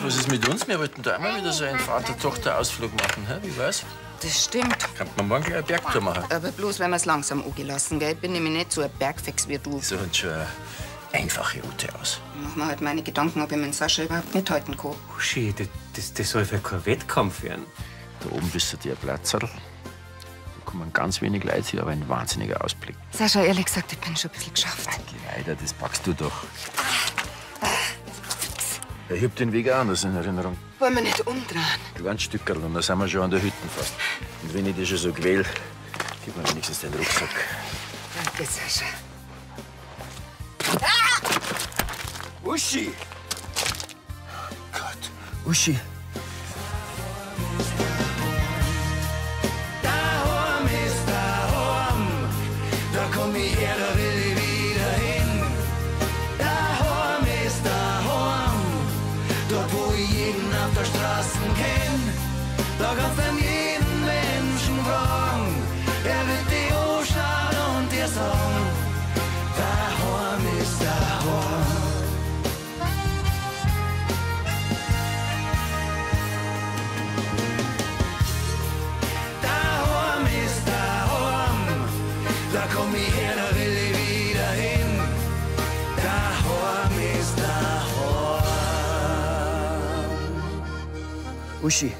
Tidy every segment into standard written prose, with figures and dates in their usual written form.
Was ist mit uns? Wir wollten da einmal wieder so einen Vater-Tochter-Ausflug machen, hä? Wie war's? Das stimmt. Könnte man morgen gleich eine Bergtour machen. Aber bloß, wenn wir es langsam angelassen, gell? Ich bin nämlich nicht so ein Bergfix wie du. So hat schon eine einfache Route aus. Ich mach mir halt meine Gedanken, ob ich mit Sascha überhaupt mithalten kann. Uschi, das soll für kein Wettkampf werden. Da oben bist du dir ein Platzerl. Da kommen ganz wenig Leute hin, aber ein wahnsinniger Ausblick. Sascha, ehrlich gesagt, ich bin schon ein bisschen geschafft. Geh weiter, das packst du doch. Ja, ich hab den Weg auch anders in Erinnerung. Wollen wir nicht umdrehen? Kleines Stückerl und dann sind wir schon an der Hütte fast. Und wenn ich dich schon so quäl, gib mir wenigstens den Rucksack. Danke, Sascha. Uschi! Oh Gott, Uschi. Daheim ist daheim, da komm ich her, da will ich wieder hin. Daheim ist daheim, dort wo ich jeden auf der Straße kenn. Da kannst du jeden Menschen fragen, er wird dich anschauen und dir sagen, daheim ist daheim. Da komm ich her, da will ich wieder hin. Daheim ist daheim. Uschi.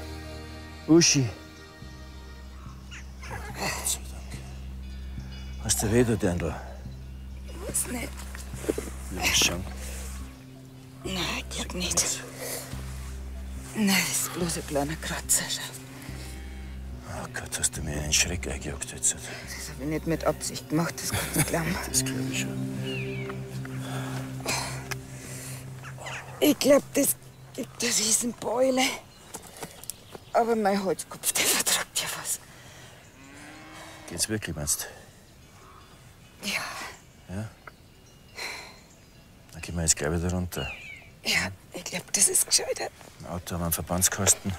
Uschi. Gott sei Dank. Hast du weh, der Dirndl? Ist nicht. Lass schon. Nein, ich glaub nicht. Nein, das ist bloß ein kleiner Kratzer. Schau. Oh Gott, hast du mir einen Schreck eingejagt jetzt? Das habe ich nicht mit Absicht gemacht, das kannst du glauben. Das glaube ich schon. Ich glaube, das gibt eine Riesenbeule. Aber mein Holzkopf, der vertragt ja was. Geht's wirklich, meinst Ja, du? Ja? Dann gehen wir jetzt gleich wieder runter. ja, ich glaube, das ist gescheiter. Im Auto haben wir einen Verbandskasten.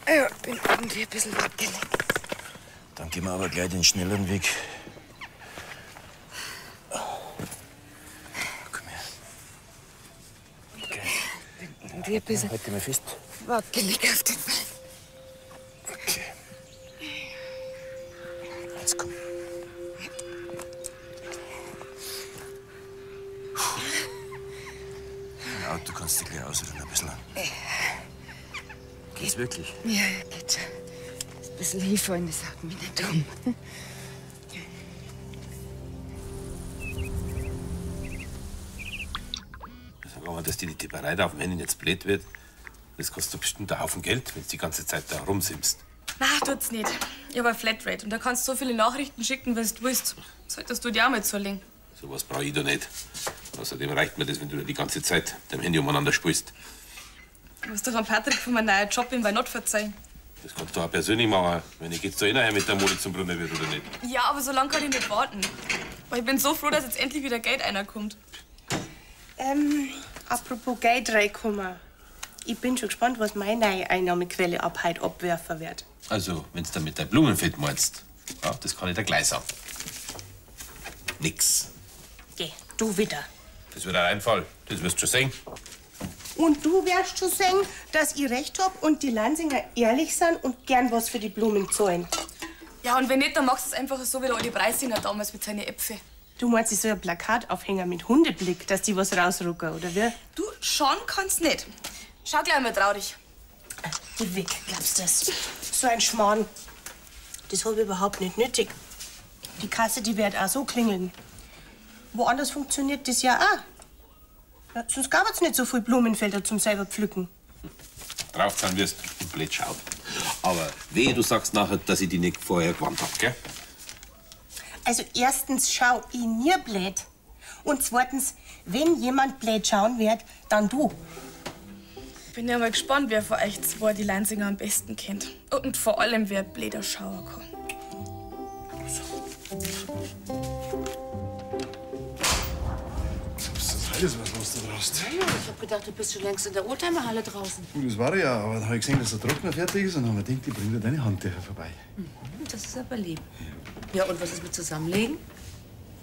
Ja, bin irgendwie ein bisschen wackelig. Dann gehen wir aber gleich den schnelleren Weg. Komm her. Okay. Bin irgendwie ein bisschen Halt dich mal fest. wackelig auf den Beinen. Okay. Jetzt komm. Im Auto kannst du gleich ausruhen ein bisschen. Geht's wirklich? Ja, ja, geht schon. Das ein bisschen hinfallen, das haut mich nicht um. Sag mal, dass die Tipperei da auf dem Handy jetzt blöd wird. Das kostet doch bestimmt einen Haufen Geld, wenn du die ganze Zeit da rumsimst. Na, tut's nicht. Ich hab eine Flatrate und da kannst du so viele Nachrichten schicken, wenn du willst. Solltest du dir auch mal zulegen. So was brauche ich da nicht. Außerdem reicht mir das, wenn du die ganze Zeit dein Handy umeinander spielst. Du musst doch an Patrick von meinem neuen Job in Weinott verzeihen. Das kannst du auch persönlich machen, wenn ich jetzt da eh mit der Modi zum Brunnen wird oder nicht. Ja, aber so lange kann ich nicht warten. Weil ich bin so froh, dass jetzt endlich wieder Geld reinkommt. Apropos Geld reinkommen. Ich bin schon gespannt, was meine neue Einnahmequelle ab heute abwerfen wird. Also, wenn du mit dein Blumenfeld meinst, ja, das kann ich dir gleich sagen. Nix. Geh, du wieder. Das wird ein Einfall, das wirst du schon sehen. Und du wirst schon sehen, dass ich recht hab und die Lansinger ehrlich sind und gern was für die Blumen zahlen. Ja, und wenn nicht, dann machst du es einfach so wie der Adi Preisinger damals mit seinen Äpfeln. Du meinst, ich soll ein Plakat aufhängen mit Hundeblick, dass die was rausrucken, oder wie? Du, schon kannst nicht. Schau gleich mal traurig. Geh weg, glaubst du das? So ein Schmarrn. Das hab ich überhaupt nicht nötig. Die Kasse, die wird auch so klingeln. Woanders funktioniert das ja auch. Ja, sonst gab es nicht so viel Blumenfelder zum selber pflücken. Drauf sein wirst und blöd schauen. Aber wehe, du sagst nachher, dass ich die nicht vorher gewarnt hab, gell? Also erstens schau ich nie blöd. Und zweitens, wenn jemand blöd schauen wird, dann du. Bin ja mal gespannt, wer von euch zwei die Lansinger am besten kennt. Und vor allem, wer blöder schauen kann. Was ist das alles, was du brauchst? Ich hab gedacht, du bist schon längst in der Oldtimerhalle draußen. Das war ja, aber dann habe ich gesehen, dass der Trockner fertig ist und dann habe ich gedacht, ich bringe dir deine Handtücher vorbei. Das ist aber lieb. Ja, und was ist mit Zusammenlegen?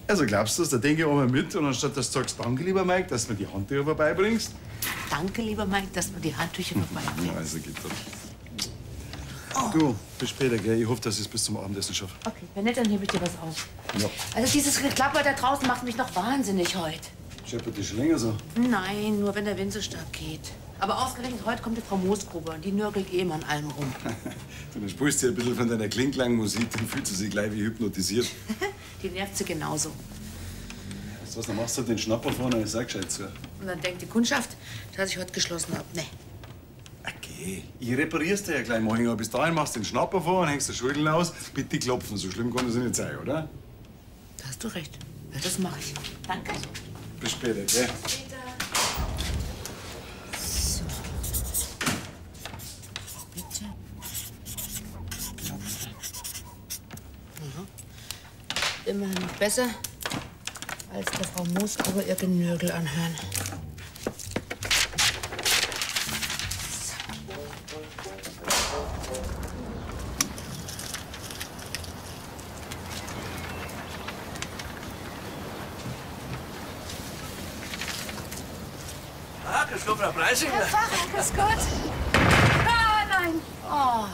Also glaubst du, da denke ich einmal mit und anstatt dass du sagst, danke, lieber Mike, dass du mir die Handtücher vorbeibringst? Danke, lieber Mike, dass du die Handtücher vorbeibringst. Ja, also geht das. Du, bis später, gell? Ich hoffe, dass ich es bis zum Abendessen schaffe. Okay, wenn nicht, dann hebe ich dir was auf. Ja. Also dieses Geklapper da draußen macht mich noch wahnsinnig heute. Scheppert die schon länger so? Nein, nur wenn der Wind so stark geht. Aber ausgerechnet heute kommt die Frau Moosgruber und die nörgelt eh immer an allem rum. Du, dann spielst du ein bisschen von deiner Klingklang-Musik, dann fühlt sie sich gleich wie hypnotisiert. Die nervt sie genauso. Weißt du was, dann machst du den Schnapper vorne und sag gescheit zu. Und dann denkt die Kundschaft, dass ich heute geschlossen habe. Nee. Okay, ich reparier's dir ja gleich mal. Aber bis dahin machst du den Schnapper vor und hängst den Schulden aus. Bitte klopfen, so schlimm kann das ja nicht sein, oder? Da hast du recht. Ja, das mache ich. Danke. Bis später, gell? So. Bitte. Klopfen. Immerhin noch besser, als der Frau Moosgruber ihr Genörgel anhören. Grüß Gott, Frau Preisinger. Herr Pfarrer, grüß Gott. Ah, nein. Oh.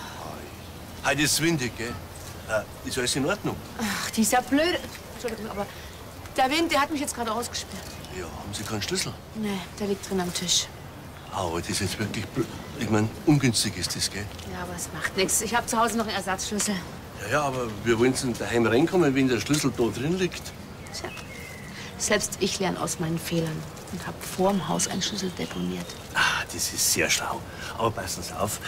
Heute ist es windig, gell? Ist alles in Ordnung? Ach, die ist ja blöd. Entschuldigung, aber der Wind, der hat mich jetzt gerade ausgesperrt. Ja, haben Sie keinen Schlüssel? Nee, der liegt drin am Tisch. Aber das ist jetzt wirklich blöd. Ich meine, ungünstig ist das, gell? Ja, aber es macht nichts. Ich habe zu Hause noch einen Ersatzschlüssel. Ja, aber wir wollen zum daheim reinkommen, wenn der Schlüssel da drin liegt. Tja, selbst ich lerne aus meinen Fehlern und habe vorm Haus einen Schlüssel deponiert. Ah, das ist sehr schlau. Aber passen Sie auf,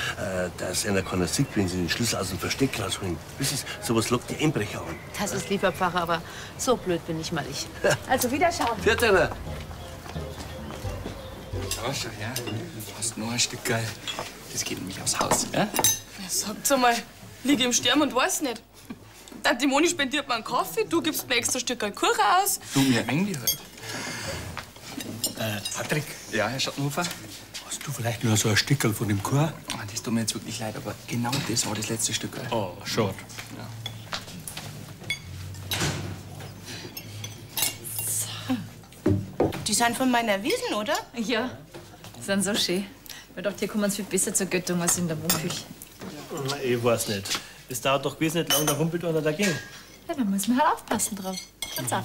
dass einer keiner sieht, wenn Sie den Schlüssel aus dem Versteck rausholen. Wissen Sie, sowas lockt die Einbrecher an. Das ist lieber Pfarrer, aber so blöd bin ich mal ich. Also Wiederschauen. Viert einer. Ja, schau her. Hast noch ein Stück geil. Das geht nämlich aufs Haus, ja? Sagt's einmal, liege im Sterben und weiß nicht. Tante Moni spendiert mir einen Kaffee, du gibst mir extra Stück Kuchen aus. Du, mir eng die halt. Patrick. Ja, Herr Schattenhofer? Hast du vielleicht nur so ein Stückel von dem Chor? Ah, das tut mir jetzt wirklich leid, aber genau das war das letzte Stück. Oh, schade. Ja. Die sind von meiner Wiesen, oder? Ja, sind so schön. Ich dachte, hier kommen sie viel besser zur Göttung als in der Wohnküche. Ich weiß nicht. Das dauert doch gewiss nicht lang, da rumpelt einer dagegen. Ja, da muss man halt aufpassen drauf. Schaut's auf.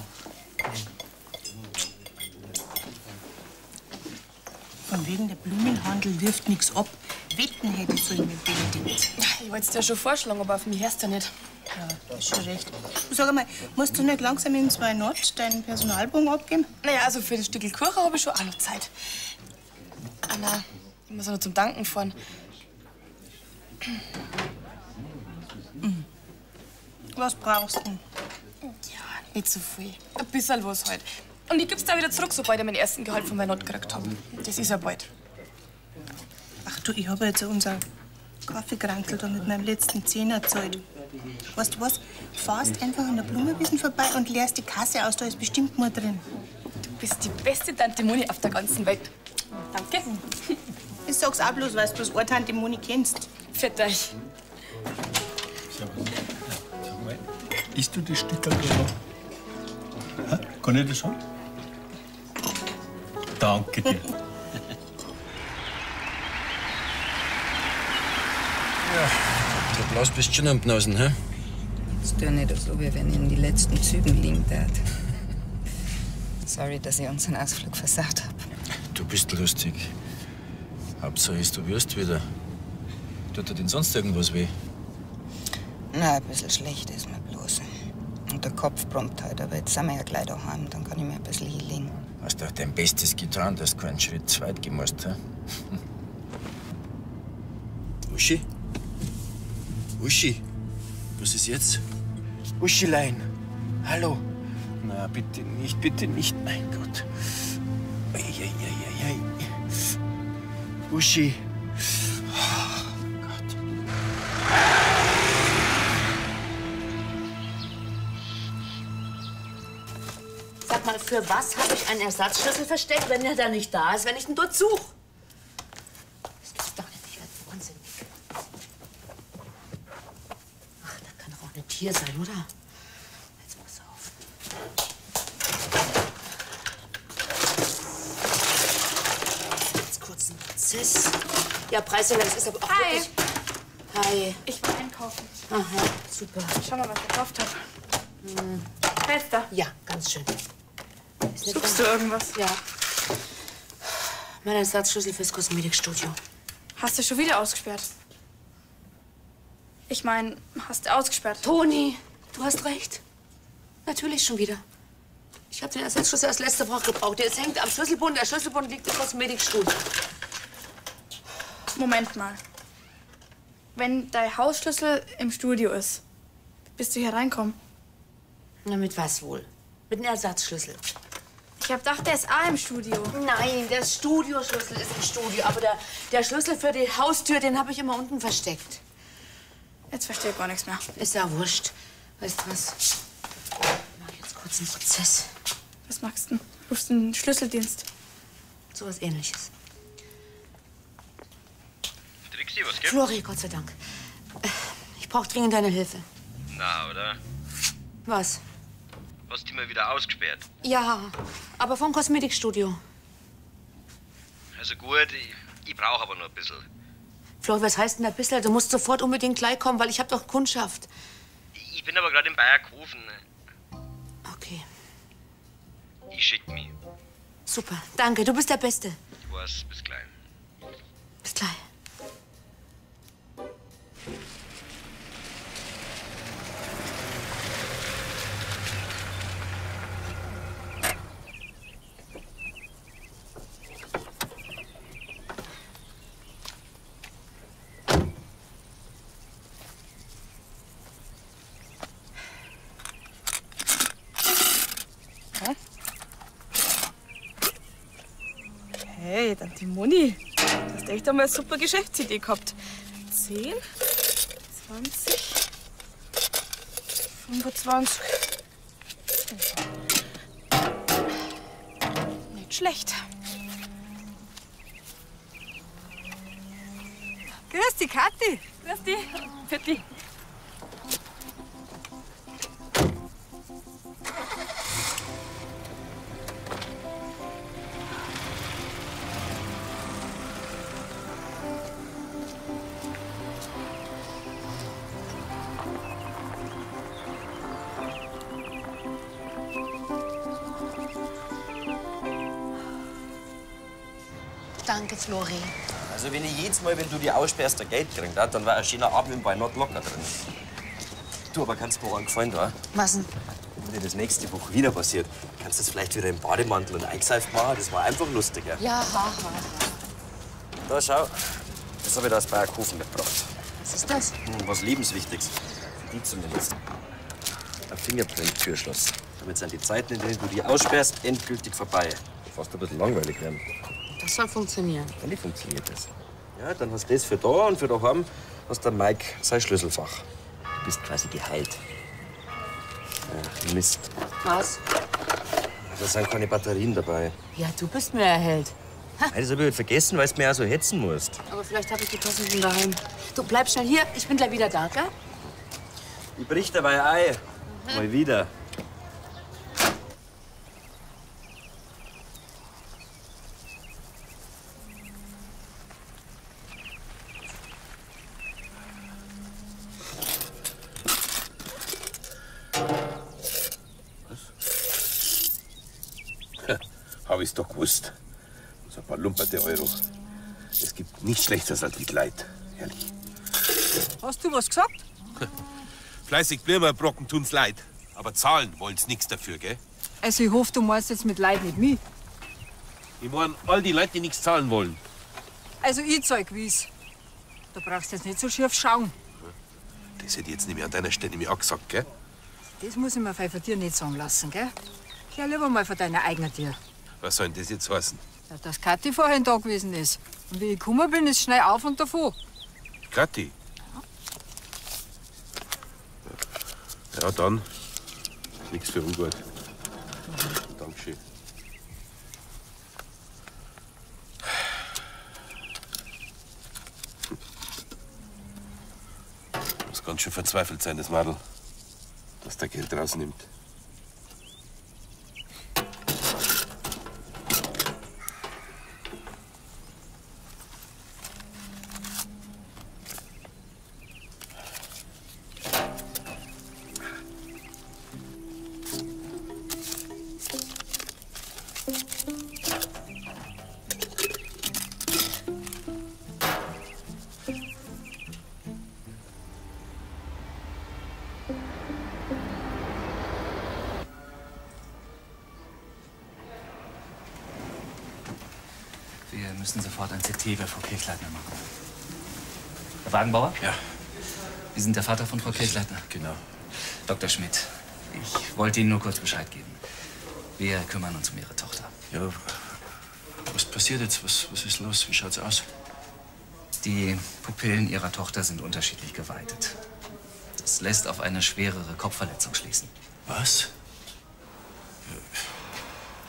Von wegen der Blumenhandel wirft nichts ab. Wetten hätte ich sollen mit Benedikt. Ich wollte es dir schon vorschlagen, aber auf mich hörst du nicht. Ja, ist schon recht. Du, sag einmal, musst du nicht langsam in 2 Not deinen Personalbogen abgeben? Naja, also für das Stück Kuchen habe ich schon auch noch Zeit. Anna, ich muss auch noch zum Danken fahren. Was brauchst du denn? Ja, nicht so viel. Ein bisschen was halt. Und ich geb's da wieder zurück, sobald ich meinen ersten Gehalt von meiner Not gekriegt habe. Das ist ja bald. Ach du, ich habe jetzt unser Kaffeekrankel da mit meinem letzten Zehner gezahlt. Weißt du was? Fahrst einfach an der Blumenwiesen vorbei und leerst die Kasse aus, da ist bestimmt nur drin. Du bist die beste Tante Moni auf der ganzen Welt. Danke. Ich sag's auch bloß, weil du bloß eine Tante Moni kennst. Für dich. Sag mal, isst du das Stückel da? Ha? Kann ich das haben? Danke dir. Der Blaus bist schon am Bnosen, hä? Jetzt tu nicht so, wie wenn ich in die letzten Zügen liegen tat. Sorry, dass ich unseren Ausflug versagt hab. Du bist lustig. Hauptsache ist, du wirst wieder. Tut dir denn sonst irgendwas weh? Na, ein bisschen schlecht ist mir bloß. Und der Kopf brummt halt, aber jetzt sind wir ja gleich daheim, dann kann ich mir ein bisschen hinlegen. Hast doch dein Bestes getan, dass du keinen Schritt zu weit gemusst, hä? Uschi? Uschi? Was ist jetzt? Uschilein! Hallo! Na, bitte nicht, mein Gott. Eieieiei. Uschi! Oh Gott. Sag mal, für was habe ich einen Ersatzschlüssel versteckt, wenn er da nicht da ist, wenn ich ihn dort suche? Das gibt's doch nicht, ich werde wahnsinnig. Ach, das kann doch auch nicht hier sein, oder? Jetzt pass auf. Prozess. Ja, Preisjäger, das ist aber auch wirklich... Hi. Ich will einkaufen. Aha, super. Schau mal, was ich gekauft habe. Fester. Ja, ganz schön. Suchst du irgendwas? Ja. Mein Ersatzschlüssel fürs Kosmetikstudio. Hast du schon wieder ausgesperrt? Ich meine, hast du ausgesperrt? Toni, du hast recht. Natürlich schon wieder. Ich habe den Ersatzschlüssel als letzte Woche gebraucht. Der hängt am Schlüsselbund. Der Schlüsselbund liegt im Kosmetikstudio. Moment mal. Wenn dein Hausschlüssel im Studio ist, bist du hier reinkommen? Na, mit was wohl? Mit einem Ersatzschlüssel. Ich hab gedacht, der ist auch im Studio. Nein, der Studioschlüssel ist im Studio. Aber der Schlüssel für die Haustür, den habe ich immer unten versteckt. Jetzt verstehe ich gar nichts mehr. Ist ja wurscht. Weißt du was? Ich mach jetzt kurz einen Prozess. Was machst du denn? Rufst du einen Schlüsseldienst? So was Ähnliches. Trixi, was gibt's? Flori, Gott sei Dank. Ich brauche dringend deine Hilfe. Na, oder? Was? Hast du mal wieder ausgesperrt? Ja, aber vom Kosmetikstudio. Also gut, ich brauche aber nur ein bisschen. Flori, was heißt denn ein bisschen? Du musst sofort unbedingt gleich kommen, weil ich habe doch Kundschaft. Ich bin aber gerade in Bayerkofen. Okay, Ich schick mich. super. Danke, du bist der Beste. Ich weiß, bis gleich. Bis gleich. Hey, Tante Moni, du hast echt einmal eine super Geschäftsidee gehabt. 10, 20, 25. Nicht schlecht. Grüß dich, Kathi. Grüß dich. Für dich. Danke, Flori. Also wenn ich jedes Mal, wenn du die aussperrst, ein Geld kriegst, dann war ein schöner Abend bei Not locker drin. Du, aber kannst mir auch einen Gefallen da? Was denn? Wenn dir das nächste Woche wieder passiert, kannst du das vielleicht wieder im Bademantel und eingeseift machen. Das war einfach lustiger. Ja, haha. Da, schau. Das habe ich da aus Bayerkofen mitgebracht. Was ist das? Was Lebenswichtiges. Für die zumindest. Ein Fingerprint-Türschloss. Damit sind die Zeiten, in denen du die aussperrst, endgültig vorbei. Fast ein bisschen langweilig werden. Das soll funktionieren. Wie funktioniert das? Ja, dann hast du das für da und für daheim hast der Mike sein Schlüsselfach. Du bist quasi geheilt. Ja, Mist. Was? Da sind keine Batterien dabei. Ja, du bist mir erhellt. Nein, das hab ich vergessen, weil du mir auch so hetzen musst. Aber vielleicht habe ich die passenden daheim. Du bleib schnell hier, ich bin gleich wieder da, gell? Ich brich dabei ein. Mal wieder. Hab ich's doch gewusst. So ein paar lumperte Euro. Es gibt nichts Schlechteres als Mitleid. Ehrlich. Hast du was gesagt? Fleißig bleiben, Brocken tun's leid. Aber zahlen wollen's nix dafür, gell? Also ich hoffe, du meinst jetzt mit Leid nicht mich. Ich mein, all die Leute, die nichts zahlen wollen. Also ich zeig wie's. Da brauchst du jetzt nicht so schief schauen. Das hätte ich jetzt nicht mehr an deiner Stelle mir auch gesagt, gell? Das muss ich mir von dir nicht sagen lassen, gell? Geh lieber mal von deiner eigenen Tür. Was soll denn das jetzt heißen? Ja, dass Kathi vorhin da gewesen ist. Und wie ich gekommen bin, ist schnell auf und davon. Kathi? Ja, dann. Nichts für ungut. Dankeschön. Muss ganz schön verzweifelt sein, das Madel, dass der Geld rausnimmt. müssen sofort ein CT bei Frau Kirchleitner machen. Herr Wagenbauer? Ja. Sie sind der Vater von Frau Kirchleitner? Genau. Dr. Schmidt, ich wollte Ihnen nur kurz Bescheid geben. Wir kümmern uns um Ihre Tochter. Ja, was passiert jetzt? Was ist los? Wie schaut's aus? Die Pupillen Ihrer Tochter sind unterschiedlich geweitet. Das lässt auf eine schwerere Kopfverletzung schließen. Was?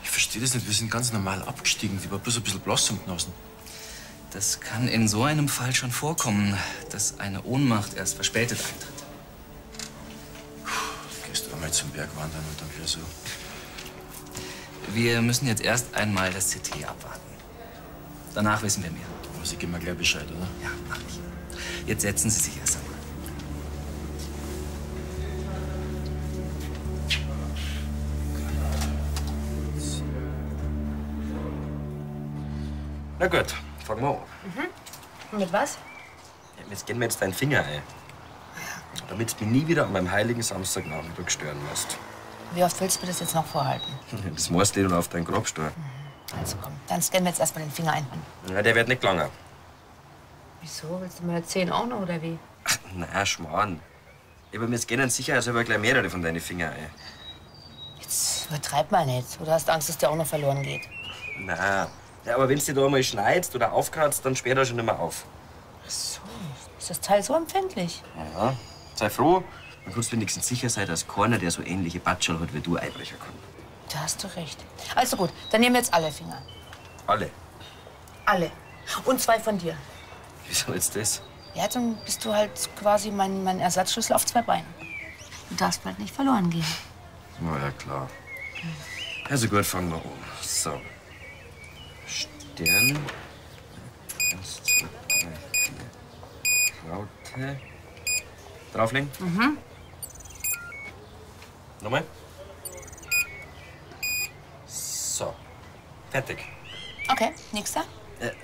Ich verstehe das nicht. Wir sind ganz normal abgestiegen. Die war bloß ein bisschen blass um die Nasen. Das kann in so einem Fall schon vorkommen, dass eine Ohnmacht erst verspätet eintritt. Gehst du einmal zum Berg wandern und dann wieder so. Wir müssen jetzt erst einmal das CT abwarten. Danach wissen wir mehr. Sie geben mir gleich Bescheid, oder? Ja, mach ich. Jetzt setzen Sie sich erst einmal. Na gut, fangen wir an. Mhm. Mit was? Ja, jetzt gehen wir jetzt deinen Finger ein. Damit du mich nie wieder an meinem heiligen Samstagnachmittag stören musst. Wie oft willst du mir das jetzt noch vorhalten? Das musst du auf deinen Grabstein. Also komm, dann scannen wir jetzt erstmal den Finger ein. Ja, der wird nicht lange. Wieso? Willst du meine Zehen auch noch, oder wie? Ach, na, Schmarrn. Aber wir scannen sicher also gleich mehrere von deinen Fingern ein. Jetzt übertreib mal nicht. Oder hast Angst, dass der auch noch verloren geht? Na, ja, aber wenn du da mal schneidest oder aufkratzt, dann sperrt er schon nicht mehr auf. Ach so, ist das Teil so empfindlich? Ja, sei froh. Dann kannst du wenigstens sicher sein, dass keiner, der so ähnliche Batschel hat wie du, einbrechen kann. Da hast du recht. Also gut, dann nehmen wir jetzt alle Finger. Alle. Alle. Und 2 von dir. Wieso jetzt das? Ja, dann bist du halt quasi mein Ersatzschlüssel auf 2 Beinen. Du darfst bald nicht verloren gehen. Na ja, klar. Also gut, fangen wir an. So. Stern. 1, 2, 3, 4. Raute. Drauflegen. Mhm. Nochmal. So. Fertig. Okay, nächster.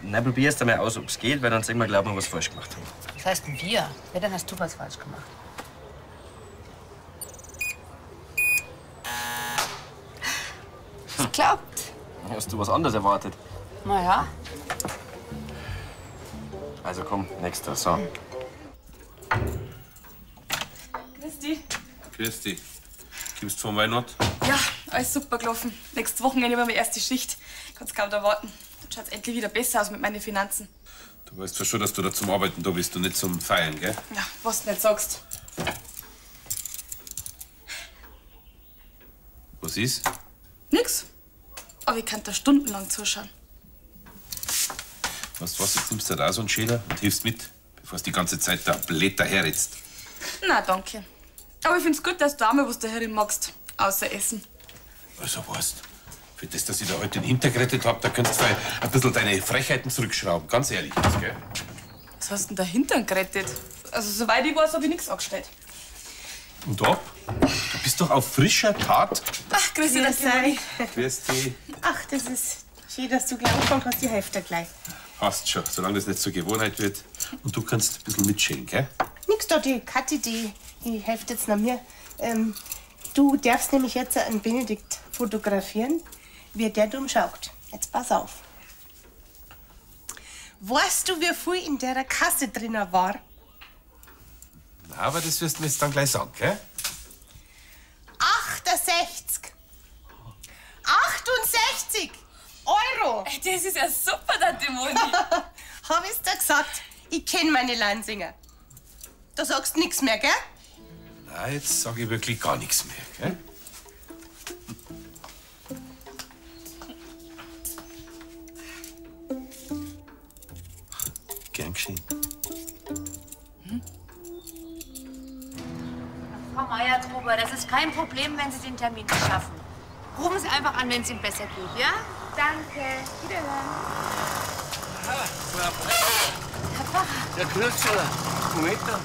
Na, probier erst einmal aus, ob es geht, weil dann sehen wir, glauben wir, was falsch gemacht haben. Was heißt denn wir? Ja, dann hast du was falsch gemacht. Es klappt. Hast du was anderes erwartet? Na ja. Also komm, nächster. So. Christi. Christi, kommst du von Weihnachten? Ja, alles super gelaufen. Nächstes Wochenende haben wir meine erste Schicht. Ich kann's kaum erwarten. Dann schaut's endlich wieder besser aus mit meinen Finanzen. Du weißt zwar schon, dass du da zum Arbeiten da bist und nicht zum Feiern, gell? Ja, was du nicht sagst. Was ist? Nix. Aber ich kann da stundenlang zuschauen. Weißt du was, jetzt nimmst du da so einen Schäler und hilfst mit, bevor es die ganze Zeit da blöd daherritzt. Na, danke. Aber ich find's gut, dass du auch mal was da herin magst. Außer Essen. Also weißt, für das, dass ich da heute den hintergerettet hab, da könntest du ein bisschen deine Frechheiten zurückschrauben. Ganz ehrlich jetzt, gell? Was hast du denn da hintern gerettet? Also, soweit ich weiß, hab ich nichts angestellt. Und ab? Du bist doch auf frischer Tat. Ach, grüß dich, das sei. Grüß dich. Ach, das ist schön, dass du gleich angefangen hast, die Hälfte gleich. Passt schon, solange das nicht zur Gewohnheit wird. Und du kannst ein bisschen mitschälen, gell? Nix da, die Kathi, die hilft jetzt nach mir. Du darfst nämlich jetzt einen Benedikt fotografieren, wie der dumm schaut. Jetzt pass auf. Weißt du, wie viel in der Kasse drin war? Na, aber das wirst du mir jetzt dann gleich sagen, gell? 68. 68 Euro. Das ist ja super, Tante Moni. Hab ich's dir gesagt? Ich kenn meine Lansinger. Da sagst du nichts mehr, gell? Na, jetzt sag ich wirklich gar nichts mehr, gell? Gern geschehen. Frau Meier-Gruber, das ist kein Problem, wenn Sie den Termin nicht schaffen. Rufen Sie einfach an, wenn es Ihnen besser geht, ja? Danke. Wiederhören. Herr Pfarrer. Der Knirpseler. Moment da.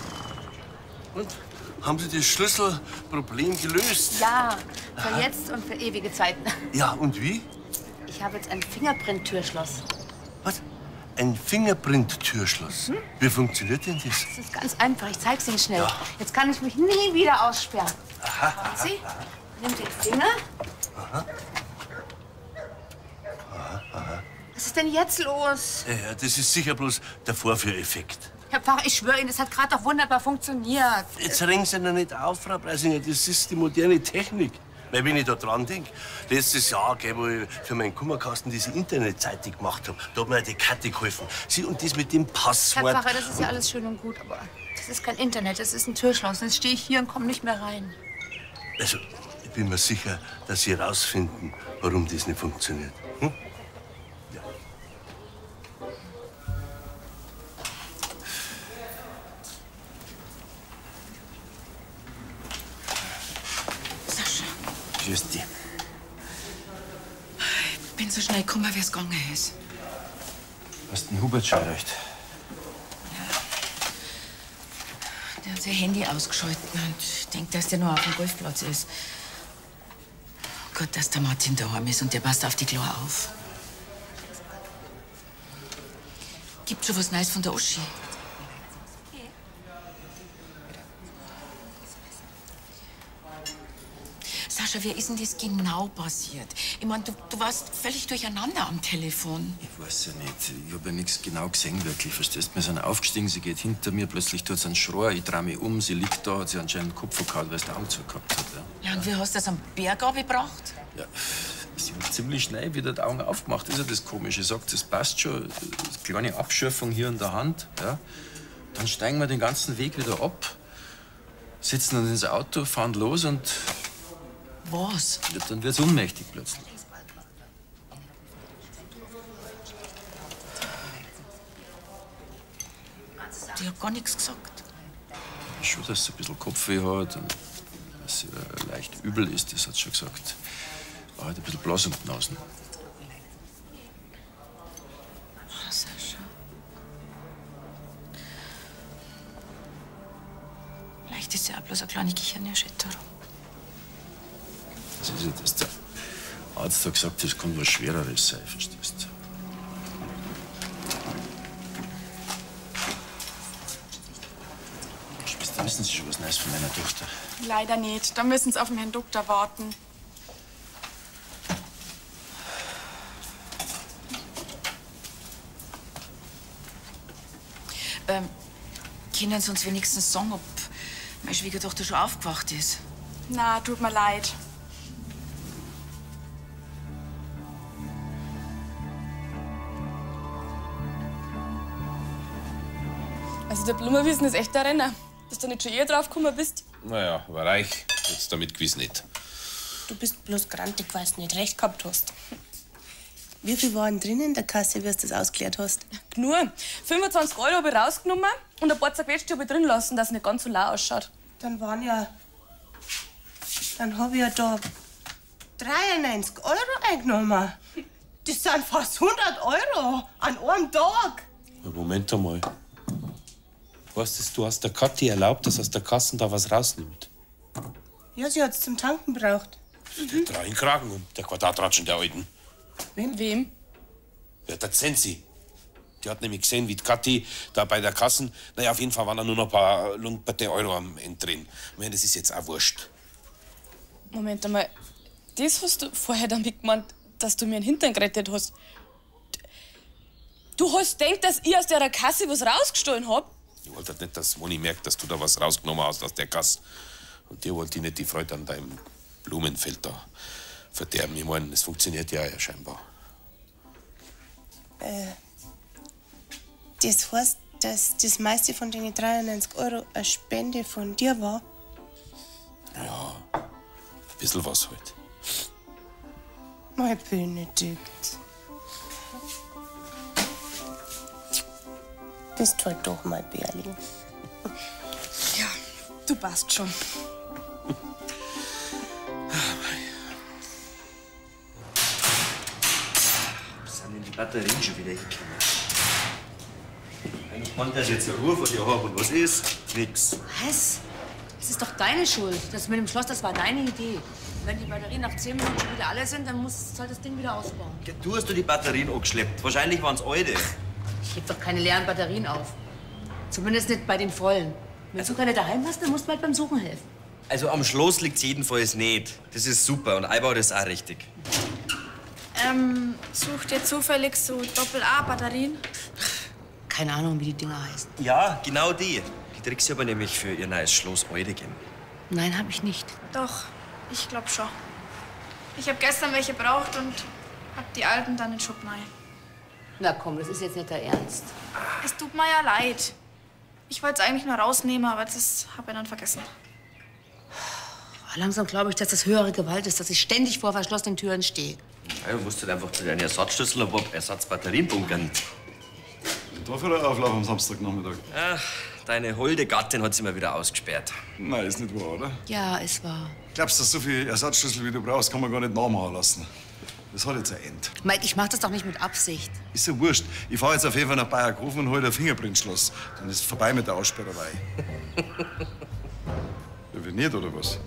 Und? Haben Sie das Schlüsselproblem gelöst? Ja, für jetzt und für ewige Zeiten. Ja, und wie? Ich habe jetzt ein Fingerprint-Türschloss. Was? Ein Fingerprint-Türschloss? Wie funktioniert denn das? Das ist ganz einfach. Ich zeig's Ihnen schnell. Ja. Jetzt kann ich mich nie wieder aussperren. Aha. Schauen Sie, nimm den Finger. Aha. Aha, aha. Was ist denn jetzt los? Ja, das ist sicher bloß der Vorführeffekt. Herr Pfarrer, ich schwöre Ihnen, das hat gerade doch wunderbar funktioniert. Jetzt regen Sie noch nicht auf, Frau Preisinger. Das ist die moderne Technik. Weil, wenn ich da dran denke, letztes Jahr, gell, wo ich für meinen Kummerkasten diese Internetseite gemacht habe, da hat mir die Katte geholfen. Sie und das mit dem Passwort. Herr Pfarrer, das ist ja alles schön und gut, aber das ist kein Internet, das ist ein Türschloss. Jetzt stehe ich hier und komme nicht mehr rein. Also, ich bin mir sicher, dass Sie herausfinden, warum das nicht funktioniert. Hm? Grüß dich. Ich bin so schnell gekommen, wie es gegangen ist. Hast den Hubert schon erreicht? Der hat sein Handy ausgeschaltet und ich denke, dass der noch auf dem Golfplatz ist. Gut, dass der Martin daheim ist und der passt auf die Klar auf. Gibt schon was Neues von der Uschi? Sascha, wie ist denn das genau passiert? Ich meine, du warst völlig durcheinander am Telefon. Ich weiß ja nicht. Ich habe ja nichts genau gesehen, wirklich. Verstehst du? Wir sind aufgestiegen, sie geht hinter mir, plötzlich tut sie einen Schrei, ich drehe mich um, sie liegt da, hat sie anscheinend den Kopf verkaut, weil sie den Augen zugehabt hat. Ja. Ja, und wie hast du das am Berg abgebracht? Ja, sie hat ziemlich schnell wieder die Augen aufgemacht. Das ist ja das Komische. Sie sagt, das passt schon. Eine kleine Abschürfung hier in der Hand. Ja. Dann steigen wir den ganzen Weg wieder ab, sitzen dann ins Auto, fahren los und. Was? Ja, dann wird sie ohnmächtig plötzlich. Die hat gar nichts gesagt. Schon, dass sie ein bisschen Kopfweh hat und dass sie leicht übel ist, das hat sie schon gesagt. War halt ein bisschen blass um die Nase. Oh, Sascha. Vielleicht ist ja auch bloß eine kleine Gehirnerschütterung. Das ist ja das. Der Arzt hat gesagt, das kann was Schwereres sein, verstehst du? Schwester, wissen Sie schon was Neues von meiner Tochter? Leider nicht. Da müssen Sie auf den Herrn Doktor warten. Können Sie uns wenigstens sagen, ob meine Schwiegertochter schon aufgewacht ist? Na, tut mir leid. Also der Blumenwiesen ist echt der Renner. Dass du nicht schon eher drauf gekommen bist. Naja, aber reich jetzt damit gewiss nicht. Du bist bloß grantig, weil du nicht recht gehabt hast. Wie viel waren drin in der Kasse, wie du das ausgeklärt hast? Nur 25 € habe ich rausgenommen und ein paar zerquetschte habe ich drin lassen, dass es nicht ganz so lau ausschaut. Dann habe ich ja da 93 € eingenommen. Das sind fast 100 € an einem Tag. Moment einmal. Weißt du, hast der Kathi erlaubt, dass aus der Kasse da was rausnimmt? Ja, sie hat's zum Tanken braucht. Der drei in Kragen um, der Quadratratschen der Alten. Wem? Ja, der Zensi. Die hat nämlich gesehen, wie die Kathi da bei der Kasse. Naja, auf jeden Fall waren da nur noch ein paar lumperte Euro am Ende drin. Ich meine, das ist jetzt auch wurscht. Moment einmal. Das hast du vorher damit gemeint, dass du mir einen Hintern gerettet hast. Du hast gedacht, dass ich aus der Kasse was rausgestohlen hab? Ich wollte nicht, dass Moni merkt, dass du da was rausgenommen hast aus der Kasse. Und dir wollte ich nicht die Freude an deinem Blumenfeld da verderben. Ich meine, es funktioniert ja scheinbar. Das heißt, dass das meiste von den 93 € eine Spende von dir war? Ja, ein bisschen was halt. Mein Benedikt. Bist halt doch mal Berlin. Ja, du passt schon. Sind denn die Batterien schon wieder hingekommen? Eigentlich meint das jetzt eine Ruhe von dir haben. Und was ist? Nix. Was? Das ist doch deine Schuld. Das mit dem Schloss, das war deine Idee. Wenn die Batterien nach 10 Minuten schon wieder alle sind, dann musst du halt das Ding wieder ausbauen. Du hast die Batterien angeschleppt. Wahrscheinlich waren es alte. Ich heb doch keine leeren Batterien auf. Zumindest nicht bei den vollen. Wenn du keine daheim hast, dann musst du halt beim Suchen helfen. Also am Schloss liegt's jedenfalls nicht. Das ist super und einbaut ist auch richtig. Sucht ihr zufällig so Doppel-A-Batterien? Keine Ahnung, wie die Dinger heißen. Ja, genau die. Die trägt sie aber nämlich für ihr neues Schloss Eudegen. Nein, habe ich nicht. Doch, ich glaub schon. Ich habe gestern welche braucht und hab die alten dann in Schub rein. Na komm, das ist jetzt nicht der Ernst. Es tut mir ja leid. Ich wollte es eigentlich nur rausnehmen, aber das habe ich dann vergessen. Langsam glaube ich, dass das höhere Gewalt ist, dass ich ständig vor verschlossenen Türen stehe. Ja, du musst halt einfach zu deinen Ersatzschlüssel und Ersatzbatterien bunkern. Da für einen Auflauf am Samstagnachmittag. Ach, deine holde Gattin hat sie mal wieder ausgesperrt. Nein, ist nicht wahr, oder? Ja, es war. Glaubst du, dass so viele Ersatzschlüssel, wie du brauchst, kann man gar nicht nachmachen lassen? Das hat jetzt ein Ende. Mike, ich mach das doch nicht mit Absicht. Ist ja wurscht. Ich fahr jetzt auf jeden Fall nach Bayerkofen und hol ein Fingerprintschloss. Dann ist es vorbei mit der Aussperrerei. Ja, wie nicht, oder was?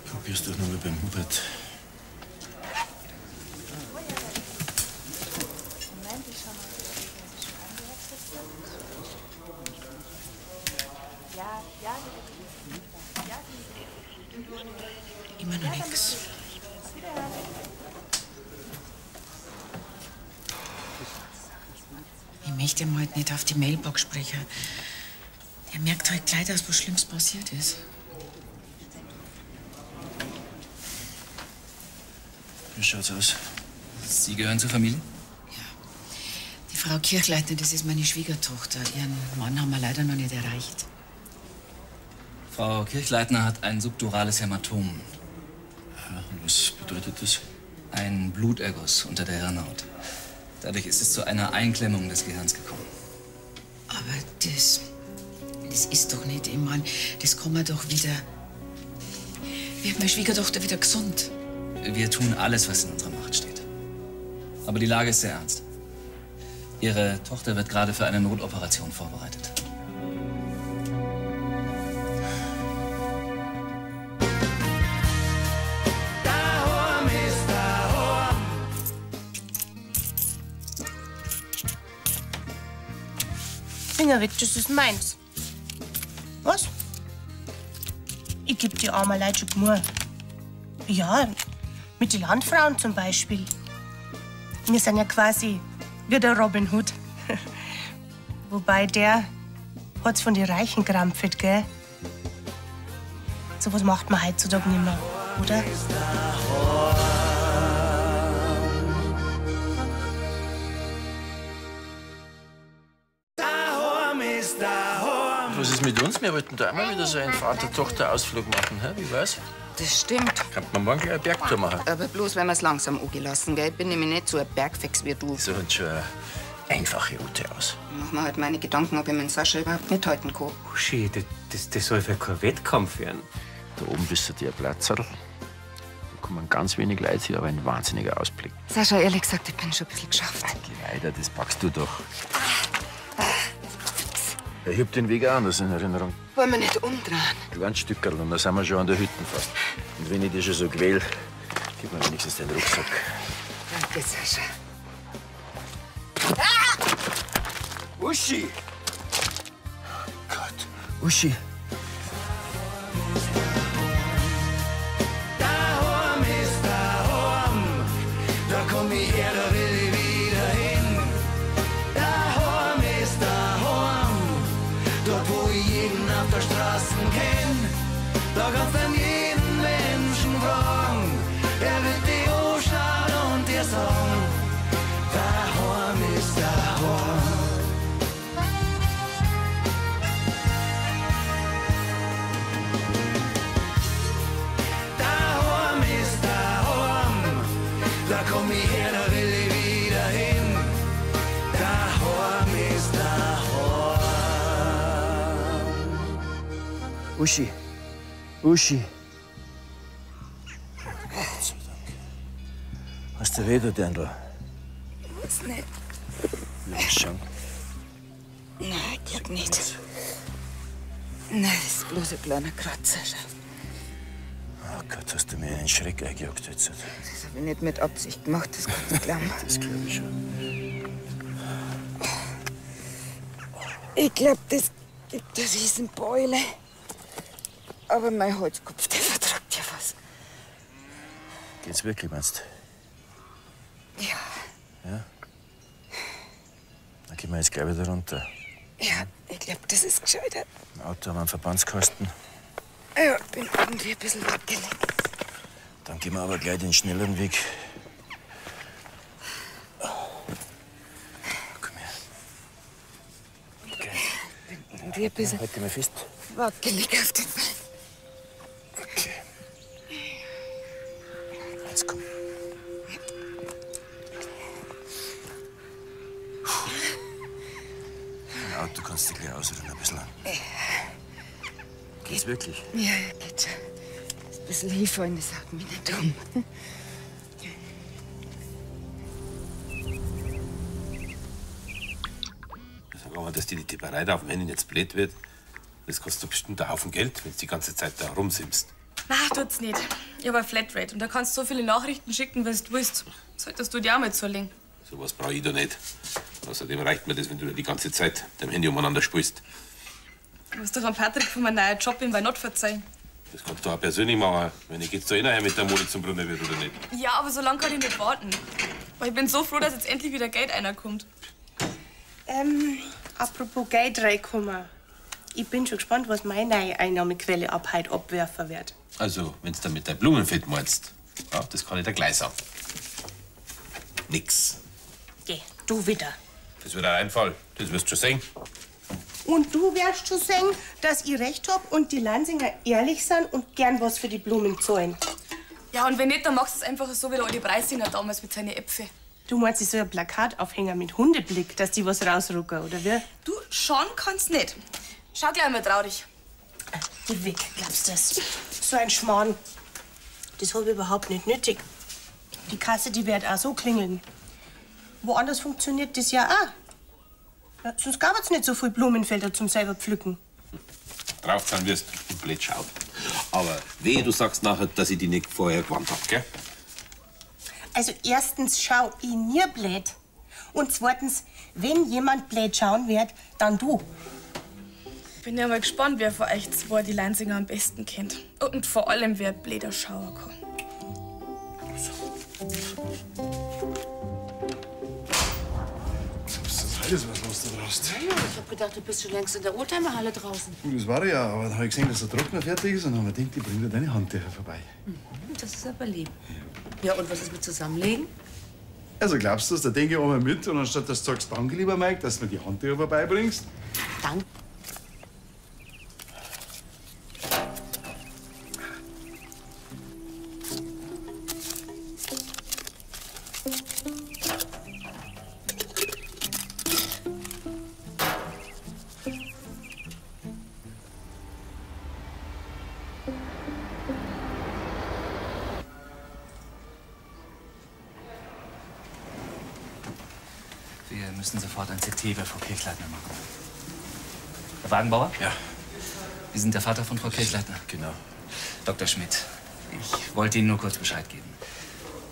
Probier's doch noch mal beim Hubert. Immer noch nix. Ich möchte ihm heute nicht auf die Mailbox sprechen. Er merkt halt gleich, dass was Schlimmes passiert ist. Wie schaut's aus? Sie gehören zur Familie? Die Frau Kirchleitner, das ist meine Schwiegertochter. Ihren Mann haben wir leider noch nicht erreicht. Frau Kirchleitner hat ein subdurales Hämatom. Ja, und was bedeutet das? Ein Bluterguss unter der Hirnhaut. Dadurch ist es zu einer Einklemmung des Gehirns gekommen. Aber das ist doch nicht, ich mein, das kann man doch wieder. Wird meine Schwiegertochter wieder gesund? Wir tun alles, was in unserer Macht steht. Aber die Lage ist sehr ernst. Ihre Tochter wird gerade für eine Notoperation vorbereitet. Finger weg, das ist meins. Was? Ich geb die armen Leute schon genug. Ja, mit den Landfrauen zum Beispiel. Wir sind ja quasi wie der Robin Hood. Wobei der hat's von den Reichen gerampft, gell? So was macht man heutzutage nicht mehr, oder? Was ist mit uns? Wir wollten da einmal wieder so einen Vater-Tochter-Ausflug machen, hä? Wie war's? Das stimmt. Kann man morgen gleich eine Bergtour machen? Aber bloß, wenn wir es langsam angelassen, gell? Ich bin nämlich nicht so ein Bergfix wie du. So hat schon eine einfache Route aus. Ich mach mir halt meine Gedanken, ob ich mit Sascha überhaupt mithalten kann. Uschi, das soll für kein Wettkampf werden. Da oben bist du dir Platzerl. Da kommen ganz wenig Leute hin, aber ein wahnsinniger Ausblick. Sascha, ehrlich gesagt, ich bin schon ein bisschen geschafft. Geh weiter, das packst du doch. Ich hab den Weg auch anders in Erinnerung. Wollen wir nicht umdrehen? Kleines Stückerl und dann sind wir schon an der Hütte fast. Und wenn ich dich schon so quäl, gib mir wenigstens den Rucksack. Danke, Sascha. Uschi! Gott, Uschi. Da komm ich her, da will ich wieder hin. Daheim ist daheim, dort wo ich jeden auf der Straße kenn. Da kannst du jeden Menschen fragen, er wird dich anschauen und dir sagen, daheim ist daheim. Daheim ist daheim, da komm ich her, da will ich wieder hin. Daheim ist daheim. Uschi. Uschi. Hast du weh, du Dirndl? Was nicht? Lass schon. Nein, ich glaub nicht. Nein, das ist bloß ein kleiner Kratzer. Ah, Gott, hast du mir einen Schreck eingejagt jetzt? Das habe ich nicht mit Absicht gemacht, das kannst du glauben. Das glaube ich schon. Ich glaube, das gibt eine Riesenbeule. Aber mein Holzkopf, der vertragt ja was. Geht's wirklich, meinst du? Ja. Ja? Dann gehen wir jetzt gleich wieder runter. Ja, ich glaube, das ist gescheiter. Im Auto haben wir einen Verbandskasten. Ja, bin irgendwie ein bisschen wackelig. Dann gehen wir aber gleich den schnelleren Weg. Komm her. Okay. Bin irgendwie ein bisschen Halt dich mal fest. wackelig auf den Beinen. Okay. Jetzt komm. Im Auto kannst du dich gleich ausruhen, ein bisschen. Geht's wirklich? Ja, geht schon. Ist ein bisschen hinfallen, das haut mich nicht um. Sag mal, dass die Tipperei da auf dem Handy jetzt blöd wird. Das kostet doch bestimmt einen Haufen Geld, wenn du die ganze Zeit da rumsimmst. Na, tut's nicht. Ich habe eine Flatrate und da kannst du so viele Nachrichten schicken, wie du willst. Solltest du dir auch mal zulegen. So was brauche ich da nicht. Außerdem reicht mir das, wenn du die ganze Zeit dein Handy umeinander spielst. Du musst doch an Patrick von meinem neuen Job in Weinott verzeihen. Das kannst du auch persönlich machen, wenn ich jetzt da nachher mit der Moni zum Brunnen wird oder nicht. Ja, aber so lange kann ich nicht warten. Weil ich bin so froh, dass jetzt endlich wieder Geld reinkommt. Apropos Geld reinkommen. Ich bin schon gespannt, was meine neue Einnahmequelle ab heute abwerfen wird. Also, wenn du mit deinem Blumenfeld meinst, ja, das kann ich dir gleich sagen. Nix. Geh, du wieder. Das wird ein Einfall, das wirst du schon sehen. Und du wirst schon sehen, dass ich recht hab und die Lansinger ehrlich sind und gern was für die Blumen zahlen. Ja, und wenn nicht, dann machst du es einfach so wie der alte Preisinger damals mit seinen Äpfeln. Du meinst, ich soll ein Plakat aufhängen mit Hundeblick, dass die was rausrucken, oder wie? Du, schon kannst nicht. Schau gleich mal traurig. Geh weg, glaubst du das? So ein Schmarrn. Das hab ich überhaupt nicht nötig. Die Kasse, die wird auch so klingeln. Woanders funktioniert das ja auch. Ja, sonst gab es nicht so viel Blumenfelder zum selber pflücken. Drauf sein wirst und blöd schaut. Aber wehe, du sagst nachher, dass ich die nicht vorher gewarnt hab, gell? Also erstens schau ich nie blöd. Und zweitens, wenn jemand blöd schauen wird, dann du. Ich bin ja mal gespannt, wer von euch zwei die Lansinger am besten kennt. Und vor allem, wer blöder schauen kann. Alles, was du brauchst. Ja, ich hab gedacht, du bist schon längst in der Oldtimerhalle draußen. Das war ja, aber dann habe ich gesehen, dass der Trockner fertig ist und dann habe ich gedacht, ich bringe dir deine Handtücher vorbei. Das ist aber lieb. Ja, und was ist mit Zusammenlegen? Also glaubst du, da denke ich einmal mit und anstatt dass du sagst, danke, lieber Mike, dass du mir die Handtücher vorbeibringst? Danke. Wir müssen sofort ein CT bei Frau Kirchleitner machen. Herr Wagenbauer? Ja. Sie sind der Vater von Frau Kirchleitner? Genau. Dr. Schmidt, ich wollte Ihnen nur kurz Bescheid geben.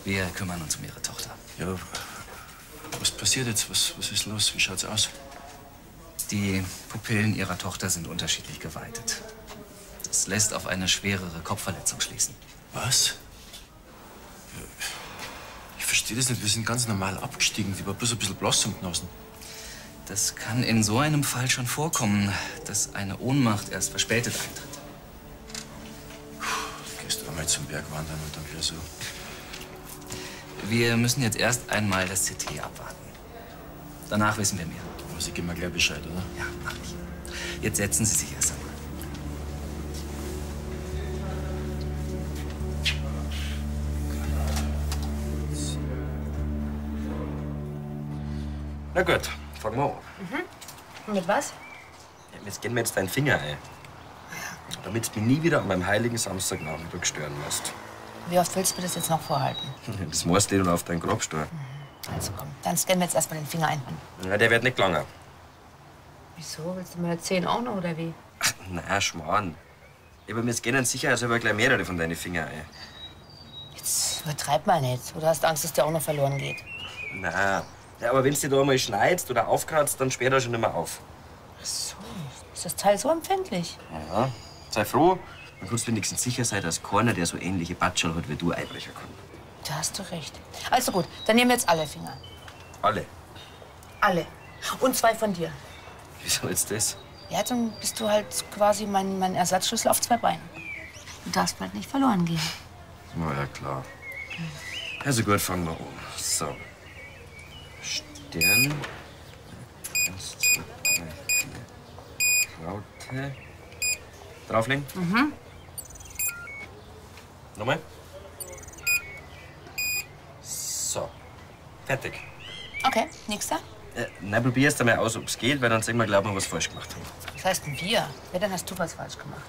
Wir kümmern uns um Ihre Tochter. Ja, was passiert jetzt? Was ist los? Wie schaut's aus? Die Pupillen Ihrer Tochter sind unterschiedlich geweitet. Das lässt auf eine schwerere Kopfverletzung schließen. Was? Ich verstehe das nicht. Wir sind ganz normal abgestiegen. Die war bloß ein bisschen blass am Nasen. Das kann in so einem Fall schon vorkommen, dass eine Ohnmacht erst verspätet eintritt. Gehst du einmal zum Berg wandern und dann wieder so. Wir müssen jetzt erst einmal das CT abwarten. Danach wissen wir mehr. Also, gib mir gleich Bescheid, oder? Ja, mach ich. Jetzt setzen Sie sich erst einmal. Na gut, fangen wir an. Mit was? Ja, jetzt gehen wir jetzt deinen Finger ein. Damit du mich nie wieder an meinem heiligen Samstagnachmittag stören musst. Wie oft willst du mir das jetzt noch vorhalten? Das musst du auf deinen Grabstein. Also komm, dann scannen wir jetzt erstmal den Finger ein. Ja, der wird nicht lange. Wieso? Willst du meine Zehen auch noch, oder wie? Ach, na, Schmarrn. Aber mir gehen sicher selber gleich mehrere von deinen Fingern ein. Jetzt übertreib mal nicht. Oder hast Angst, dass der auch noch verloren geht? Na, ja, aber wenn du da mal schneidest oder aufkratzt, dann sperrt er schon nicht mehr auf. Ach so, ist das Teil so empfindlich? Ja, sei froh. Dann kannst du wenigstens sicher sein, dass keiner, der so ähnliche Batschel hat wie du, einbrechen kann. Da hast du recht. Also gut, dann nehmen wir jetzt alle Finger. Alle. Alle. Und 2 von dir. Wieso jetzt das? Ja, dann bist du halt quasi mein Ersatzschlüssel auf 2 Beinen. Du darfst bald nicht verloren gehen. Na ja, klar. Also gut, fangen wir an. So. Stern. 1, 2, 3, 4. Raute. Drauflegen. Mhm. Nochmal. So. Fertig. Okay, nächster. Nein, probier erst einmal aus, ob es geht, weil dann sehen wir, glauben wir, was falsch gemacht haben. Was heißt denn wir? Ja, dann hast du was falsch gemacht.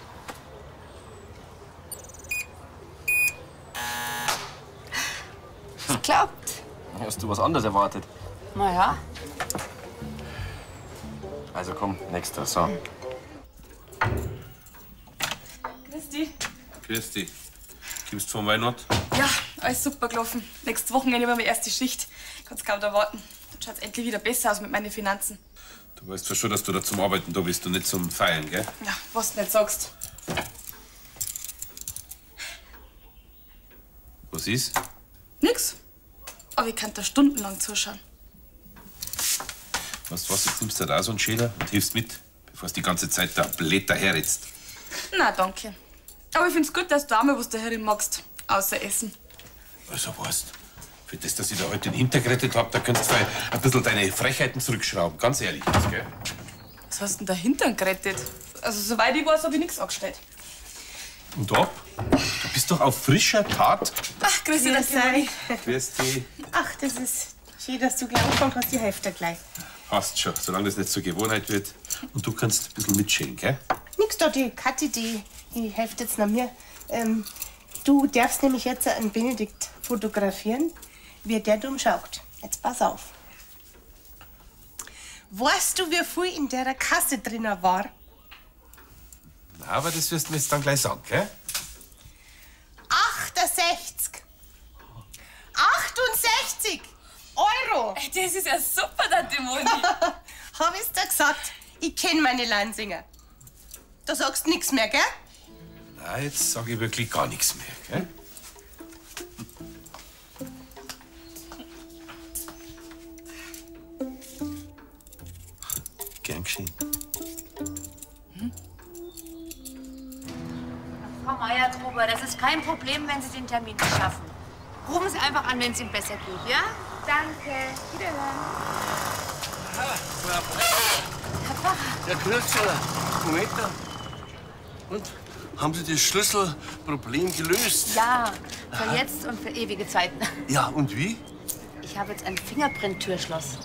Es klappt. Hast du was anderes erwartet? Na ja. Also komm, nächster. So. Christi. Christi, kommst du von Weihnachten? Ja, alles super gelaufen. Nächstes Wochenende war meine erste Schicht. Ich kann's kaum erwarten. Dann schaut's endlich wieder besser aus mit meinen Finanzen. Du weißt zwar schon, dass du da zum Arbeiten da bist und nicht zum Feiern, gell? Ja, was du nicht sagst. Was ist? Nix. Aber ich kann da stundenlang zuschauen. Weißt du was, jetzt nimmst du da so einen Schäler und hilfst mit, bevor es die ganze Zeit da blöd daherritzt. Na, danke. Aber ich find's gut, dass du auch mal was da herin magst. Außer Essen. Also weißt, für das, dass ich da heute den hintergerettet hab, da könntest du ein bisschen deine Frechheiten zurückschrauben. Ganz ehrlich jetzt, gell? Was hast du denn da hintern gerettet? Also, soweit ich weiß, hab ich nichts angestellt. Und ab? Du bist doch auf frischer Tat. Ach, grüß dich, Grüß Moni. Grüß dich. Ach, das ist schön, dass du gleich angefangen hast, die Hälfte gleich. Passt schon, solange das nicht zur Gewohnheit wird. Und du kannst ein bisschen mitschälen, gell? Nix da, die Kathi, die hilft jetzt nach mir. Du darfst nämlich jetzt einen Benedikt fotografieren, wie der dumm schaut. Jetzt pass auf. Weißt du, wie viel in der Kasse drin war? Na, aber das wirst du mir jetzt dann gleich sagen, gell? 68. 68 Euro. Das ist ja super, Tante Moni. Hab ich's dir gesagt? Ich kenn meine Lansinger. Da sagst du nichts mehr, gell? Na, jetzt sag ich wirklich gar nichts mehr, gell? Gern geschehen. Frau Meier-Truber, das ist kein Problem, wenn Sie den Termin nicht schaffen. Rufen Sie einfach an, wenn es Ihnen besser geht, ja? Danke. Wiederhören. Herr Pfarrer. Der Knirpseler. Moment da. Und? Haben Sie das Schlüsselproblem gelöst? Ja, für jetzt und für ewige Zeiten. Ja, und wie? Ich habe jetzt ein Fingerprint-Türschloss.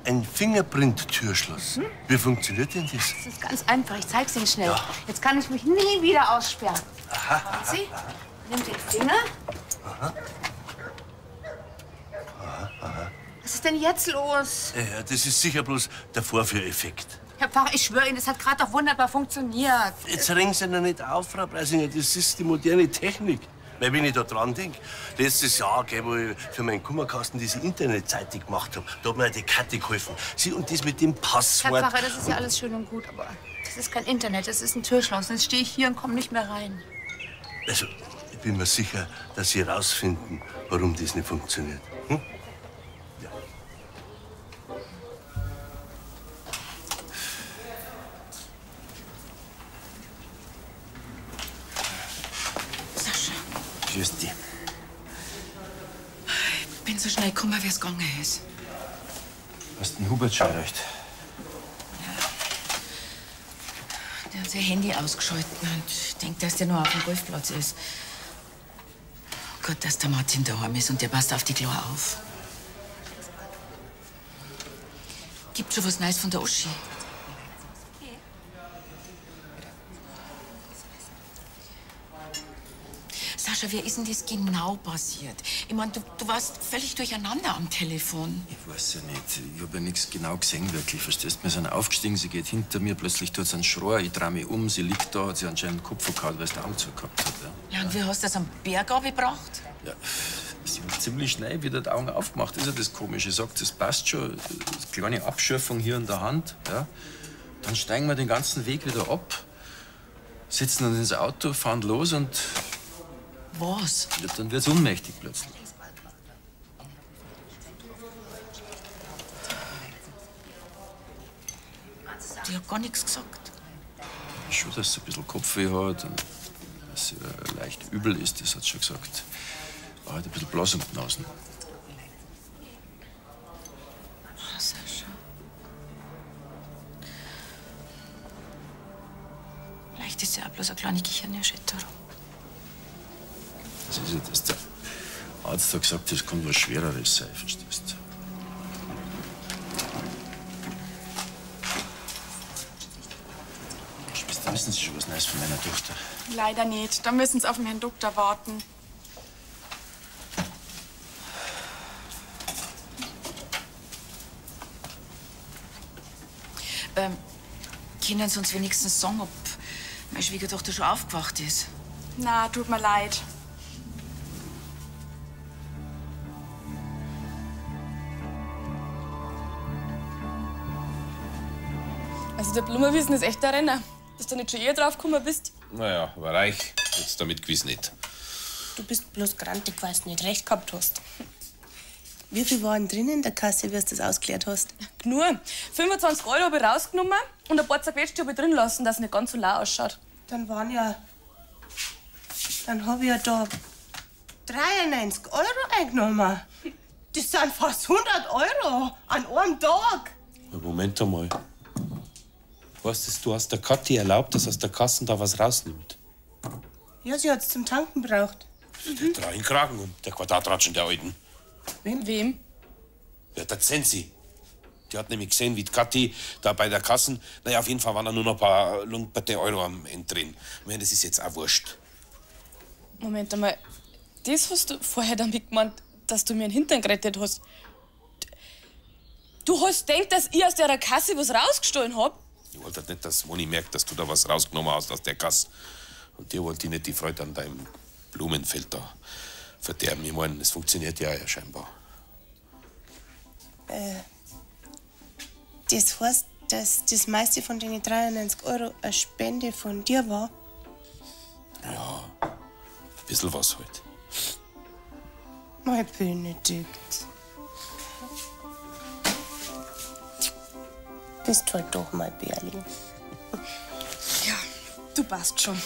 Ein Fingerprint-Türschloss. Wie funktioniert denn das? Das ist ganz einfach. Ich zeig's Ihnen schnell. Jetzt kann ich mich nie wieder aussperren. Schauen Sie, nimm den Finger. Aha. Aha, aha. Was ist denn jetzt los? Ja, das ist sicher bloß der Vorführeffekt. Herr Pfarrer, ich schwöre Ihnen, das hat gerade doch wunderbar funktioniert. Jetzt regen Sie noch nicht auf, Frau Preisinger. Das ist die moderne Technik. Weil, wenn ich da dran denke, letztes Jahr, gell, wo ich für meinen Kummerkasten diese Internetseite gemacht habe, da hat mir die Kathi geholfen. Sie und das mit dem Passwort. Herr Pfarrer, das ist ja alles schön und gut, aber das ist kein Internet, das ist ein Türschloss. Jetzt stehe ich hier und komme nicht mehr rein. Also, ich bin mir sicher, dass Sie herausfinden, warum das nicht funktioniert. Hm? Grüß dich. Ich bin so schnell gekommen, wie es gegangen ist. Hast den Hubert schon erreicht? Der hat sein Handy ausgeschaltet und denkt, dass der noch auf dem Golfplatz ist. Gut, dass der Martin daheim ist und der passt auf die Klar auf. Gibt schon was Neues von der Uschi? Sascha, Sascha, wie ist denn das genau passiert? Ich meine, du warst völlig durcheinander am Telefon. Ich weiß ja nicht. Ich habe ja nichts genau gesehen, wirklich. Verstehst du? Wir sind aufgestiegen, sie geht hinter mir, plötzlich tut sie einen Schrei, ich drehe mich um, sie liegt da, hat sie anscheinend den Kopf verkaut, weil sie den Arm zugehabt hat. Ja. Ja, und wie hast du das am Berg abgebracht? Ja, sie hat ziemlich schnell wieder die Augen aufgemacht. Das ist ja das Komische. Sie sagt, das passt schon. Eine kleine Abschürfung hier in der Hand. Ja. Dann steigen wir den ganzen Weg wieder ab, sitzen dann ins Auto, fahren los und. Was? Ja, dann wird's ohnmächtig plötzlich. Die hat gar nichts gesagt. Schon, dass sie ein bisschen Kopfweh hat und dass sie leicht übel ist, das hat sie schon gesagt. War halt ein bisschen blass um die Nasen. Oh, Sascha. Vielleicht ist ja auch bloß eine kleine Gehirnerschütterung. Das ist ja das. Der Arzt hat gesagt, das kann was Schwereres sein, verstehst du? Schwester, wissen Sie schon was Neues von meiner Tochter? Leider nicht. Da müssen Sie auf den Herrn Doktor warten. Können Sie uns wenigstens sagen, ob meine Schwiegertochter schon aufgewacht ist? Na, tut mir leid. Also der Blumenwiesen ist echt ein Renner. Dass du nicht schon eher draufgekommen bist. Naja, aber reich jetzt damit gewiss nicht. Du bist bloß grantig, weil du nicht recht gehabt hast. Wie viel waren drin in der Kasse, wie du das ausgeklärt hast? Nur 25 € habe ich rausgenommen und ein paar zerquetschte habe ich drin lassen, dass es nicht ganz so lau ausschaut. Dann habe ich ja da 93 € eingenommen. Das sind fast 100 € an einem Tag. Moment einmal. Weißt du, hast der Kathi erlaubt, dass aus der Kasse da was rausnimmt? Ja, sie hat's zum Tanken braucht. Der Dreinkragen und der Quadratratschen der Alten. Wem? Ja, der Zensi. Die hat nämlich gesehen, wie die Kathi da bei der Kasse. Naja, auf jeden Fall waren da nur noch ein paar lumperte Euro am Ende drin. Ich meine, das ist jetzt auch wurscht. Moment einmal. Das hast du vorher damit gemeint, dass du mir einen Hintern gerettet hast. Du hast gedacht, dass ich aus der Kasse was rausgestohlen hab? Ich wollte nicht, dass Moni merkt, dass du da was rausgenommen hast aus der Kasse. Und dir wollte ich nicht die Freude an deinem Blumenfeld da verderben. Ich meine, es funktioniert ja scheinbar. Das heißt, dass das meiste von den 93 € eine Spende von dir war? Ja, ein bisschen was halt. Mein Benedikt. Bist halt doch mein Bärling. Ja, du passt schon.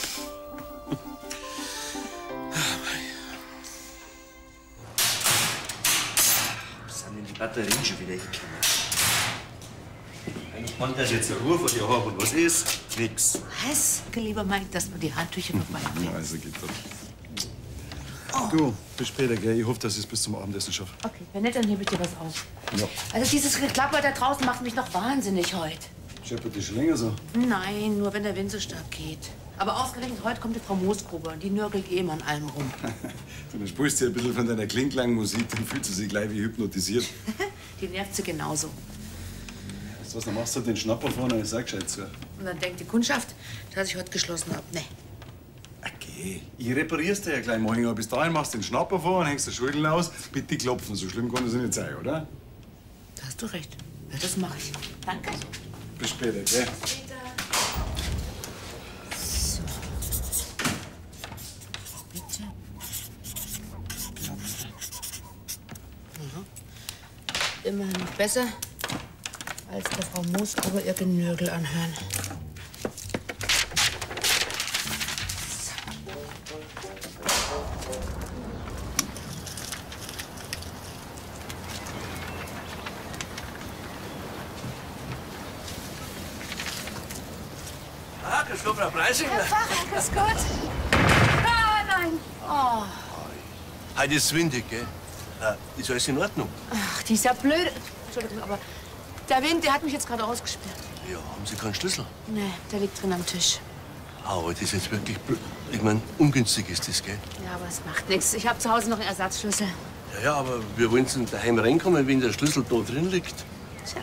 Sind denn die Batterien schon wieder gekommen? Eigentlich meint, dass ich jetzt eine Ruhe von dir habe. Und was ist? Nix. Was? Lieber Mike, dass wir die Handtücher vorbeibringen. Ja, also geht das. Du, bis später, gell? Ich hoffe, dass ich es bis zum Abendessen schaffe. Okay, wenn nicht, dann hebe ich dir was auf. Ja. Also dieses Geklapper da draußen macht mich noch wahnsinnig heute. Scheppert die schon länger so? Nein, nur wenn der Wind so stark geht. Aber ausgerechnet heute kommt die Frau Moosgruber und die nörgelt eh immer an allem rum. Dann spielst du ein bisschen von deiner klinklangen Musik, dann fühlt sie sich gleich wie hypnotisiert. Die nervt sie genauso. Weißt du was, dann machst du den Schnapper vorne und ich sag gescheit zu. Und dann denkt die Kundschaft, dass ich heute geschlossen habe. Nee. Okay, ich reparier's dir ja gleich mal. Aber bis dahin machst du den Schnapper vor und hängst die Schulden aus. Bitte klopfen, so schlimm kann das nicht sein, oder? Da hast du recht. Ja, das mache ich. Danke. Bis später, gell? So. Bitte. Mhm. Immerhin noch besser, als der Frau Moosgruber ihr Genörgel anhören. Ah, grüß Gott, Frau Preisinger. Herr Pfarrer, grüß Gott. Ah, nein. Oh. Heute ist es windig, gell? Ist alles in Ordnung? Ach, die ist ja blöd. Entschuldigung, aber der Wind, der hat mich jetzt gerade ausgesperrt. Ja, haben Sie keinen Schlüssel? Nee, der liegt drin am Tisch. Aber das ist jetzt wirklich, ich meine, ungünstig ist das, gell? Ja, aber es macht nichts. Ich habe zu Hause noch einen Ersatzschlüssel. Ja, aber wir wollen denn daheim reinkommen, wenn der Schlüssel da drin liegt. Tja,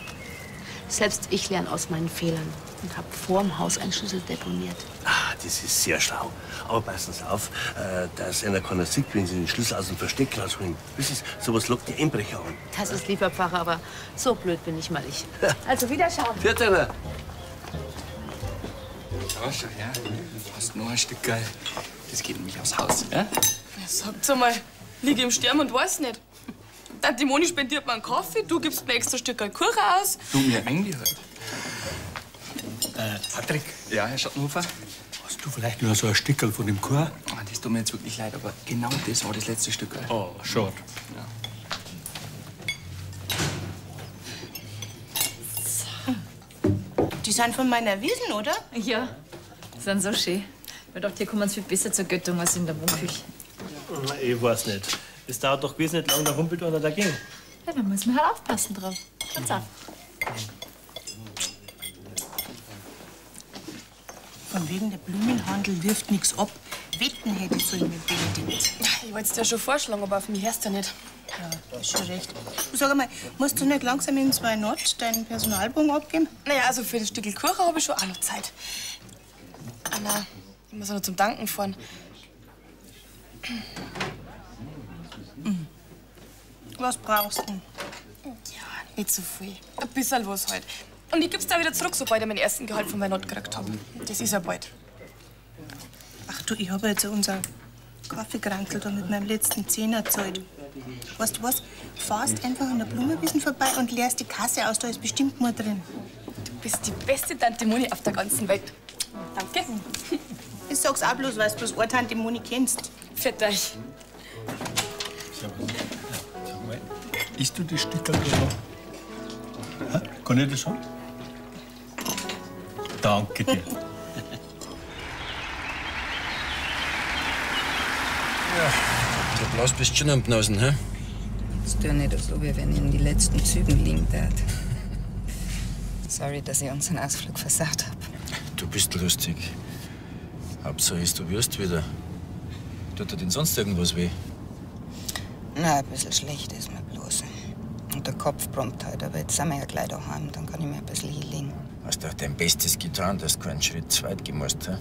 selbst ich lerne aus meinen Fehlern und habe vorm Haus einen Schlüssel deponiert. Ah, das ist sehr schlau. Aber passen Sie auf, dass einer keiner sieht, wenn Sie den Schlüssel aus dem Versteck rausholen. Wissen Sie, sowas lockt die Einbrecher an. Das ist lieber Pfarrer, aber so blöd bin ich mal ich. Also wiederschauen. Viert einer. Ja, schau her. Hast noch ein Stück geil. Das geht nämlich aufs Haus, ja? Ja, sagt's einmal, liege im Sterben und weiß nicht. Tante Moni spendiert mir einen Kaffee, du gibst mir extra Stück Kuchen aus. Du, mir eingehört. Patrick. Ja, Herr Schattenhofer? Hast du vielleicht noch so ein Stückerl von dem Chor? Ah, das tut mir jetzt wirklich leid, aber genau das war das letzte Stück. Oh, schade. Ja. Die sind von meiner Wiesen, oder? Ja, sind so schön. Ich dachte, hier kommen sie viel besser zur Göttung als in der Wohnküche. Ich weiß nicht. Es dauert doch gewiss nicht lang, da humpelt einer dagegen. Ja, da muss man halt aufpassen drauf. Schaut's auf. Von wegen der Blumenhandel wirft nichts ab. Wetten hätte ich sollen mit Benedikt. Ich wollte es dir schon vorschlagen, aber auf mich hörst du nicht. Ja, ist schon recht. Du, sag einmal, musst du nicht langsam in 2 Not deinen Personalbogen abgeben? Naja, also für das Stückel Kuchen habe ich schon auch noch Zeit. Anna, ich muss ja noch zum Danken fahren. Was brauchst du denn? Ja, nicht so viel. Ein bisschen was halt. Und ich gib's da wieder zurück, sobald ich meinen ersten Gehalt von meiner Not gekriegt habe. Das ist ja bald. Ach du, ich habe jetzt unser Kaffeekrankel da mit meinem letzten Zehner gezahlt. Weißt du was? Fahrst einfach an der Blumenwiesen vorbei und leerst die Kasse aus, da ist bestimmt nur drin. Du bist die beste Tante Moni auf der ganzen Welt. Danke. Ich sag's auch bloß, weil du bloß eine Tante Moni kennst. Für dich. Sag mal, isst du das Stückerl da noch? Ha? Kann ich das haben? Danke dir. Ja, der Blaus bist schon am Bnosen, hä? Jetzt tu nicht so, wie wenn ich in die letzten Zügen liegen tat. Sorry, dass ich unseren Ausflug versagt hab. Du bist lustig. Hauptsache ist, du wirst wieder. Tut dir denn sonst irgendwas weh? Na, ein bisschen schlecht ist mir bloß. Und der Kopf brummt halt, aber jetzt sind wir ja gleich daheim, dann kann ich mir ein bisschen hinlegen. Hast doch dein Bestes getan, dass du keinen Schritt zu weit gemusst, hä?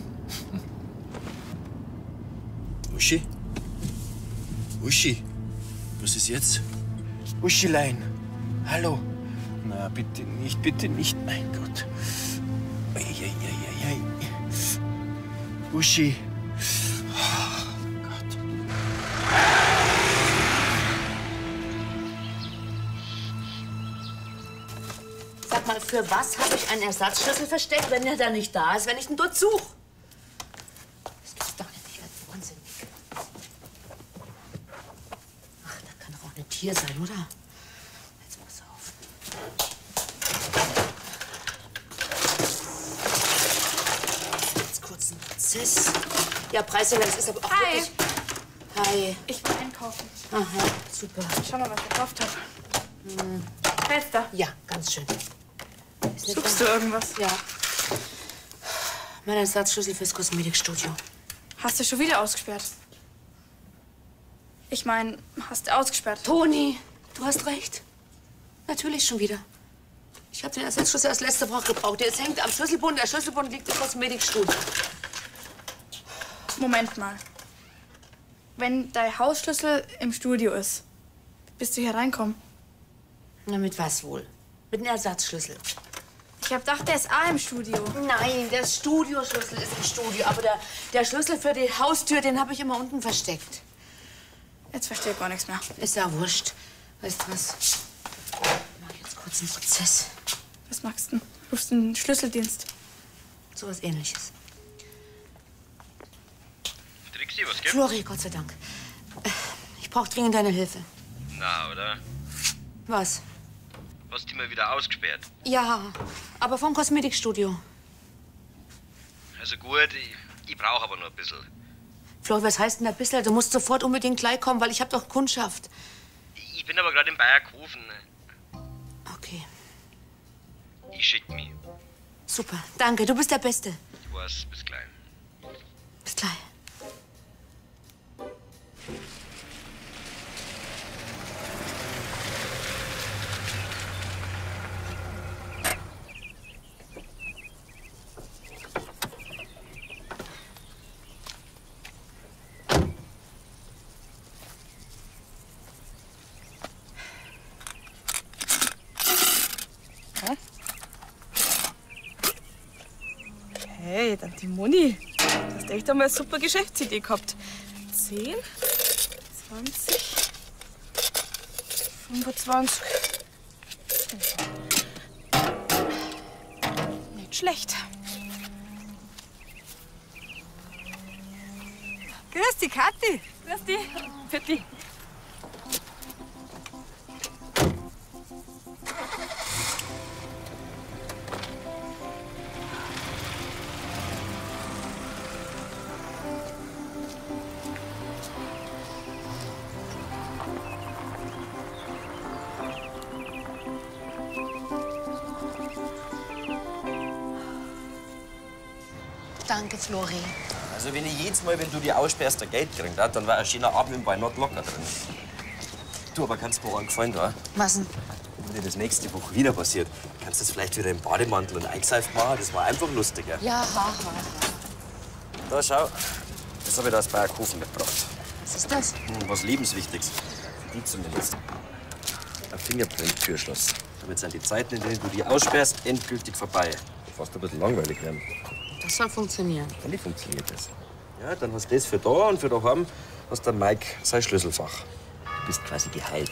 Uschi? Uschi? Was ist jetzt? Uschilein! Hallo! Na, bitte nicht, mein Gott. Eieieiei. Uschi! Oh, Gott. Sag mal, für was habe ich einen Ersatzschlüssel versteckt, wenn er da nicht da ist, wenn ich ihn dort suche? Das gibt's doch nicht, ich werde wahnsinnig. Ach, das kann doch auch ein Tier sein, oder? Jetzt pass auf. Jetzt kurz einen Prozess. Ja, Preisjäger, das ist aber auch Hi. wirklich... Hi. Ich will einkaufen. Aha, super. Schau mal, was ich gekauft habe. Fester. Ja, ganz schön. Suchst du irgendwas? Ja. Mein Ersatzschlüssel fürs Kosmetikstudio. Hast du schon wieder ausgesperrt? Ich meine, hast du ausgesperrt? Toni, du hast recht. Natürlich schon wieder. Ich habe den Ersatzschlüssel aus letzter Woche gebraucht. Jetzt hängt am Schlüsselbund. Der Schlüsselbund liegt im Kosmetikstudio. Moment mal. Wenn dein Hausschlüssel im Studio ist, bist du hier reinkommen? Na, mit was wohl? Mit dem Ersatzschlüssel. Ich hab gedacht, der ist auch im Studio. Nein, der Studioschlüssel ist im Studio. Aber der Schlüssel für die Haustür, den habe ich immer unten versteckt. Jetzt verstehe ich gar nichts mehr. Ist ja wurscht. Weißt du was? Ich mach jetzt kurz einen Prozess. Was machst du denn? Rufst den Schlüsseldienst? So was Ähnliches. Trixi, was gibt's? Flori, Gott sei Dank. Ich brauche dringend deine Hilfe. Na, oder? Was? Hast du mal wieder ausgesperrt? Ja, aber vom Kosmetikstudio. Also gut, ich brauche aber nur ein bisschen. Flori, was heißt denn ein bisschen? Du musst sofort unbedingt gleich kommen, weil ich habe doch Kundschaft. Ich bin aber gerade in Bayerkofen. Okay, Ich schick mich. super. Danke, du bist der Beste. Ich weiß, bis gleich. Hey, Tante Moni, du hast echt einmal eine super Geschäftsidee gehabt. 10, 20, 25. Nicht schlecht. Grüß dich, Kathi. Grüß dich. Für dich. Danke, Flori. Also wenn ich jedes Mal, wenn du die aussperrst, ein Geld kriegst, dann war ein schöner Abend bei Not locker drin. Du, aber kannst mir einen Gefallen da? Was denn? Wenn dir das nächste Woche wieder passiert, kannst du das vielleicht wieder im Bademantel und eingeseift machen. Das war einfach lustiger. Ja, haha. Da, schau. Das habe ich da aus Bayerkofen mitgebracht. Was ist das? Was Lebenswichtiges. Für die zumindest. Ein Fingerprint-Türschloss. Damit sind die Zeiten, in denen du die aussperrst, endgültig vorbei. Fast ein bisschen langweilig werden. Das soll funktionieren. Ja, wie funktioniert das? Ja, dann hast du das für da und für daheim hast der Mike sein Schlüsselfach. Du bist quasi geheilt.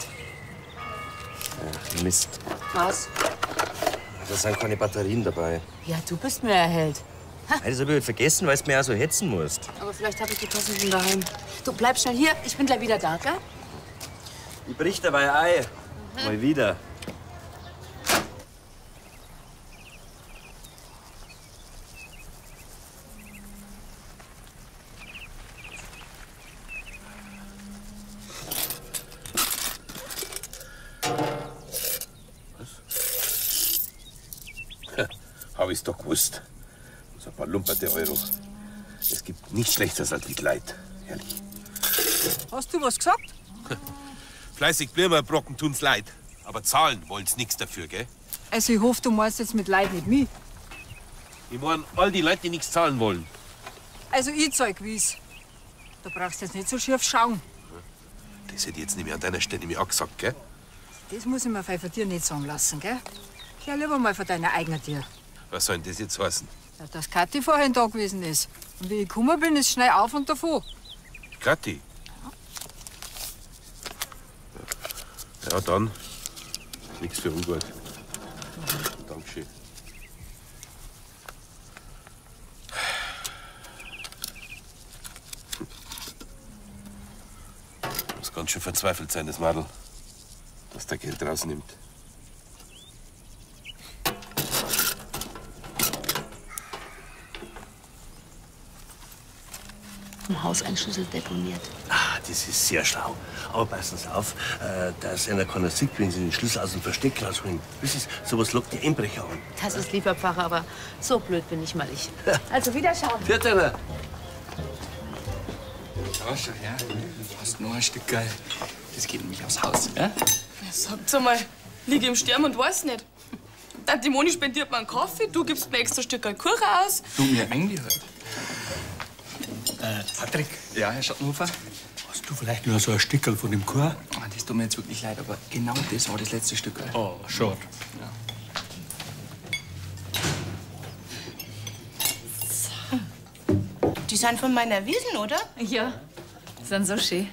Ja, Mist. Was? Da sind keine Batterien dabei. Ja, du bist mir erhellt. Das habe ich halt vergessen, weil du mir auch so hetzen musst. Aber vielleicht habe ich die passenden daheim. Du bleib schnell hier, ich bin gleich wieder da, gell? Ich brich dabei ein. Mal wieder. Hab ich's doch gewusst. So ein paar lumperte Euro. Es gibt nichts Schlechteres als Mitleid. Ehrlich. Hast du was gesagt? Fleißig bleiben, Brocken tun's leid. Aber zahlen wollen's nix dafür, gell? Also ich hoffe, du meinst jetzt mit Leid nicht mich. Ich mein, all die Leute, die nichts zahlen wollen. Also ich zeig wie's. Da brauchst du jetzt nicht so schief schauen. Das hätte ich jetzt nicht mehr an deiner Stelle mir auch gesagt, gell? Das muss ich mir von dir nicht sagen lassen, gell? Kehr lieber mal von deiner eigenen Tür. Was soll denn das jetzt heißen? Ja, dass Kathi vorhin da gewesen ist. Und wie ich gekommen bin, ist schnell auf und davon. Kathi? Ja, dann. Nichts für ungut. Dankeschön. Muss ganz schön verzweifelt sein, das Madel, dass der Geld rausnimmt. Im Haus ein Schlüssel deponiert. Ah, das ist sehr schlau. Aber passen Sie auf, dass einer keiner sieht, wenn Sie den Schlüssel aus dem Versteck rausholen. Wissen Sie, sowas lockt die Einbrecher an. Das ist lieber Pfarrer, aber so blöd bin ich mal ich. Also wiederschauen. Viert einer. Ja, schau her. Hast noch ein Stück geil. Das geht nämlich aufs Haus, ja? Ja, sagt's einmal, liege im Sterben und weiß nicht. Tante Moni spendiert mir einen Kaffee, du gibst mir extra Stück Kuchen aus. Du mir eingehört. Patrick. Ja, Herr Schattenhofer? Hast du vielleicht nur so ein Stückel von dem Chor? Ah, das tut mir jetzt wirklich leid, aber genau das war das letzte Stück. Oh, schade. Die sind von meiner Wiesen, oder? Ja, die sind so schön.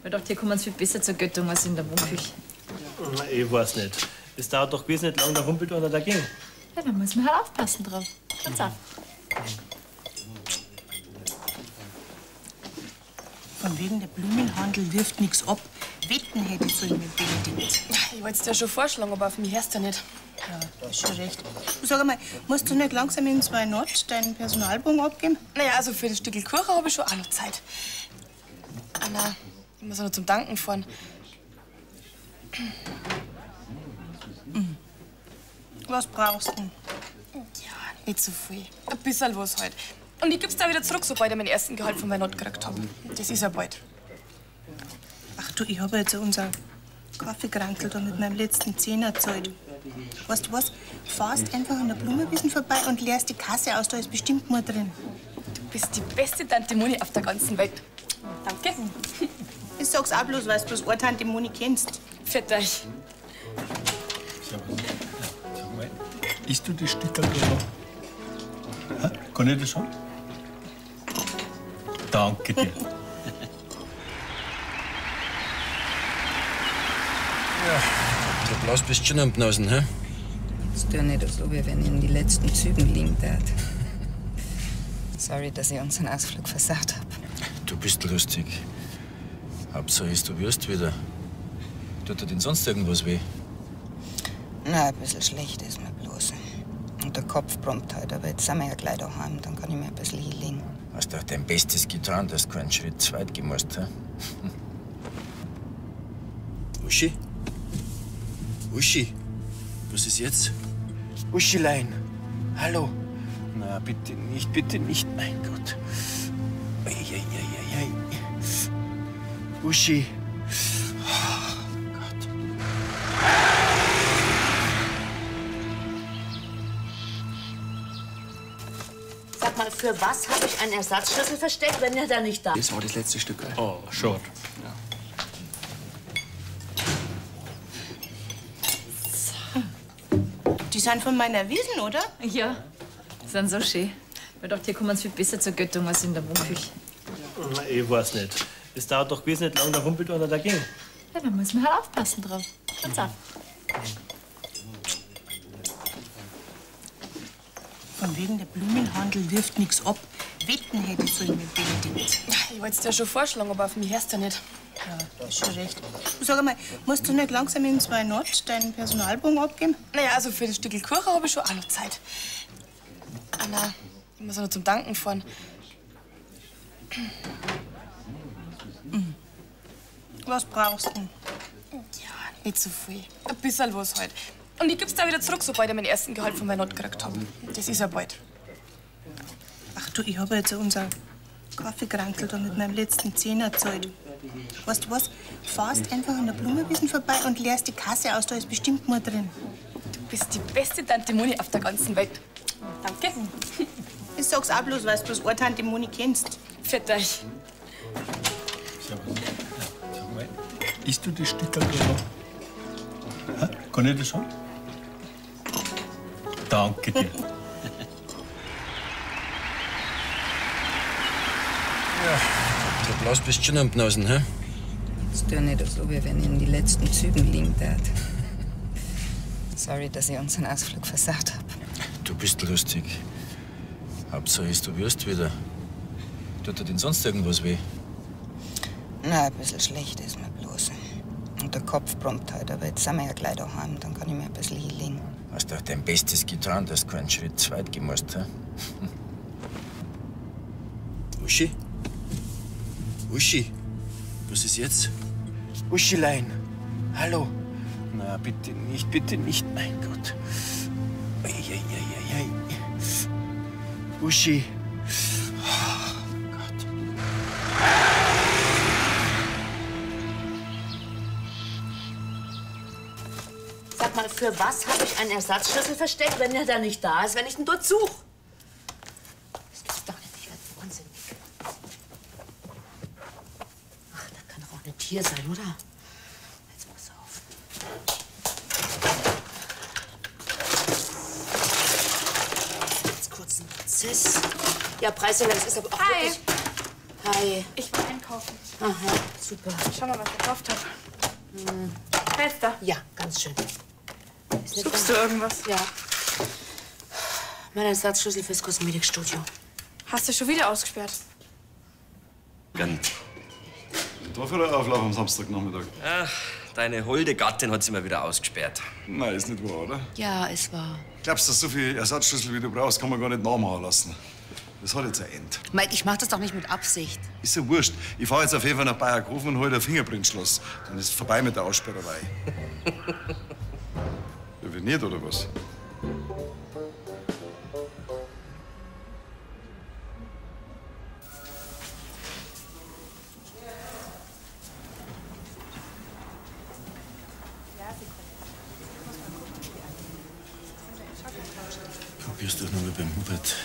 Ich dachte, hier kommen sie viel besser zur Göttung als in der Wohnküche. Ich weiß nicht. Es dauert doch gewiss nicht lang, da humpelt einer dagegen. Ja, da muss man halt aufpassen drauf. Ganz auf. Von wegen der Blumenhandel wirft nichts ab. Wetten hätte ich sollen mit Benedikt. Ich wollte es dir schon vorschlagen, aber auf mich hörst du nicht. Ja, ist schon recht. Du, sag einmal, musst du nicht langsam in 2 Not deinen Personalbogen abgeben? Naja, also für das Stück Kuchen habe ich schon auch noch Zeit. Anna, ich muss auch noch zum Danken fahren. Was brauchst du denn? Ja, nicht so viel. Ein bisschen was halt. Und ich geb's da wieder zurück, sobald ich meinen ersten Gehalt von meiner Not gekriegt habe. Das ist ja bald. Ach du, ich habe jetzt unser Kaffeekrankel da mit meinem letzten Zehner gezahlt. Weißt du was? Fahrst einfach an der Blumenwiesen vorbei und leerst die Kasse aus, da ist bestimmt mehr drin. Du bist die beste Tante Moni auf der ganzen Welt. Danke. Ich sag's auch bloß, weil du bloß eine Tante Moni kennst. Für dich. Sag mal, isst du das Stückel da noch? Kann ich das schon? Danke dir. Der Blaus bist schon am Bnasen, hä? Jetzt tu nicht so, wie wenn ich in die letzten Zügen liegen tat. Sorry, dass ich unseren Ausflug versaut hab. Du bist lustig. Hauptsache ist, du wirst wieder. Tut dir denn sonst irgendwas weh? Na, ein bisschen schlecht ist mir bloß. Und der Kopf brummt halt, aber jetzt sind wir ja gleich daheim, dann kann ich mir ein bisschen hinlegen. Hast doch dein Bestes getan, dass du keinen Schritt zu weit gemusst, hä? Uschi? Uschi? Was ist jetzt? Uschilein! Hallo! Na, bitte nicht, mein Gott. Eieieiei. Uschi! Sag mal, für was habe ich einen Ersatzschlüssel versteckt, wenn er da nicht da ist? Das war das letzte Stück. Oh, schade. Ja. Die sind von meiner Wiesen, oder? Ja, sind so schön. Ich dachte, hier kommen sie viel besser zur Göttung als in der Wohnküche. Na, ich weiß nicht. Es dauert doch gewiss nicht lang, da humpelt einer dagegen. Ja, da muss man halt aufpassen drauf. Schaut's auf. Von wegen der Blumenhandel wirft nichts ab. Wetten hätte ich so mit Benedikt. Ich wollte es dir schon vorschlagen, aber auf mich hörst du nicht. Ja, du hast schon recht. Du, sag einmal, musst du nicht langsam in 2 Nord deinen Personalbogen abgeben? Naja, also für das Stück Kuchen habe ich schon auch noch Zeit. Anna, ich muss auch noch zum Danken fahren. Was brauchst du denn? Ja, nicht so viel. Ein bisschen was halt. Und ich gib's dann wieder zurück, sobald ich meinen ersten Gehalt von meiner Not gekriegt habe. Das ist ja bald. Ach du, ich habe jetzt unser Kaffeekrankel da mit meinem letzten Zehner gezahlt. Weißt du was? Fahrst einfach an der Blumenwiesen vorbei und leerst die Kasse aus, da ist bestimmt mehr drin. Du bist die beste Tante Moni auf der ganzen Welt. Danke. Ich sag's auch bloß, weil du bloß eine Tante Moni kennst. Für dich. Sag mal, isst du das Stück da? Kann ich das schon? Danke dir. Der Blaus bist schon am Bnasen, hä? Jetzt tu nicht so, wie wenn ich in die letzten Zügen liegen tat. Sorry, dass ich unseren Ausflug versaut hab. Du bist lustig. Hauptsache ist, du wirst wieder. Tut dir denn sonst irgendwas weh? Na, ein bisschen schlecht ist mir bloß. Und der Kopf brummt halt, aber jetzt sind wir ja gleich daheim, dann kann ich mir ein bisschen hinlegen. Hast doch dein Bestes getan, dass du keinen Schritt zu weit gemusst, hä? Uschi? Uschi? Was ist jetzt? Uschilein! Hallo! Na, bitte nicht, mein Gott. Eieieiei. Uschi! Sag mal, für was habe ich einen Ersatzschlüssel versteckt, wenn er da nicht da ist, wenn ich ihn dort suche? Das gibt's doch nicht, ich werde wahnsinnig. Ach, da kann doch auch nicht hier sein, oder? Jetzt pass auf. Jetzt kurz ein Prozess. Ja, Preisjäger, das ist aber auch Hi. wirklich... Hi. Ich will einkaufen. Aha, super. Schau mal, was ich gekauft habe. Fester. Ja, ganz schön. Suchst du irgendwas? Ja. Mein Ersatzschlüssel fürs Kosmetikstudio. Hast du schon wieder ausgesperrt? Gern. Da für ein Auflauf am Samstagnachmittag. Ach, deine holde Gattin hat sie mal wieder ausgesperrt. Nein, ist nicht wahr, oder? Ja, es war. Glaubst du, so viel Ersatzschlüssel, wie du brauchst, kann man gar nicht nachmachen lassen? Das hat jetzt ein Ende. Mike, ich mach das doch nicht mit Absicht. Ist ja wurscht. Ich fahr jetzt auf jeden Fall nach Bayerkofen und hol dir ein Fingerprintschloss. Dann ist es vorbei mit der Aussperrerei. Ja, wie nicht, oder was? Probier's doch noch mal beim Hubert.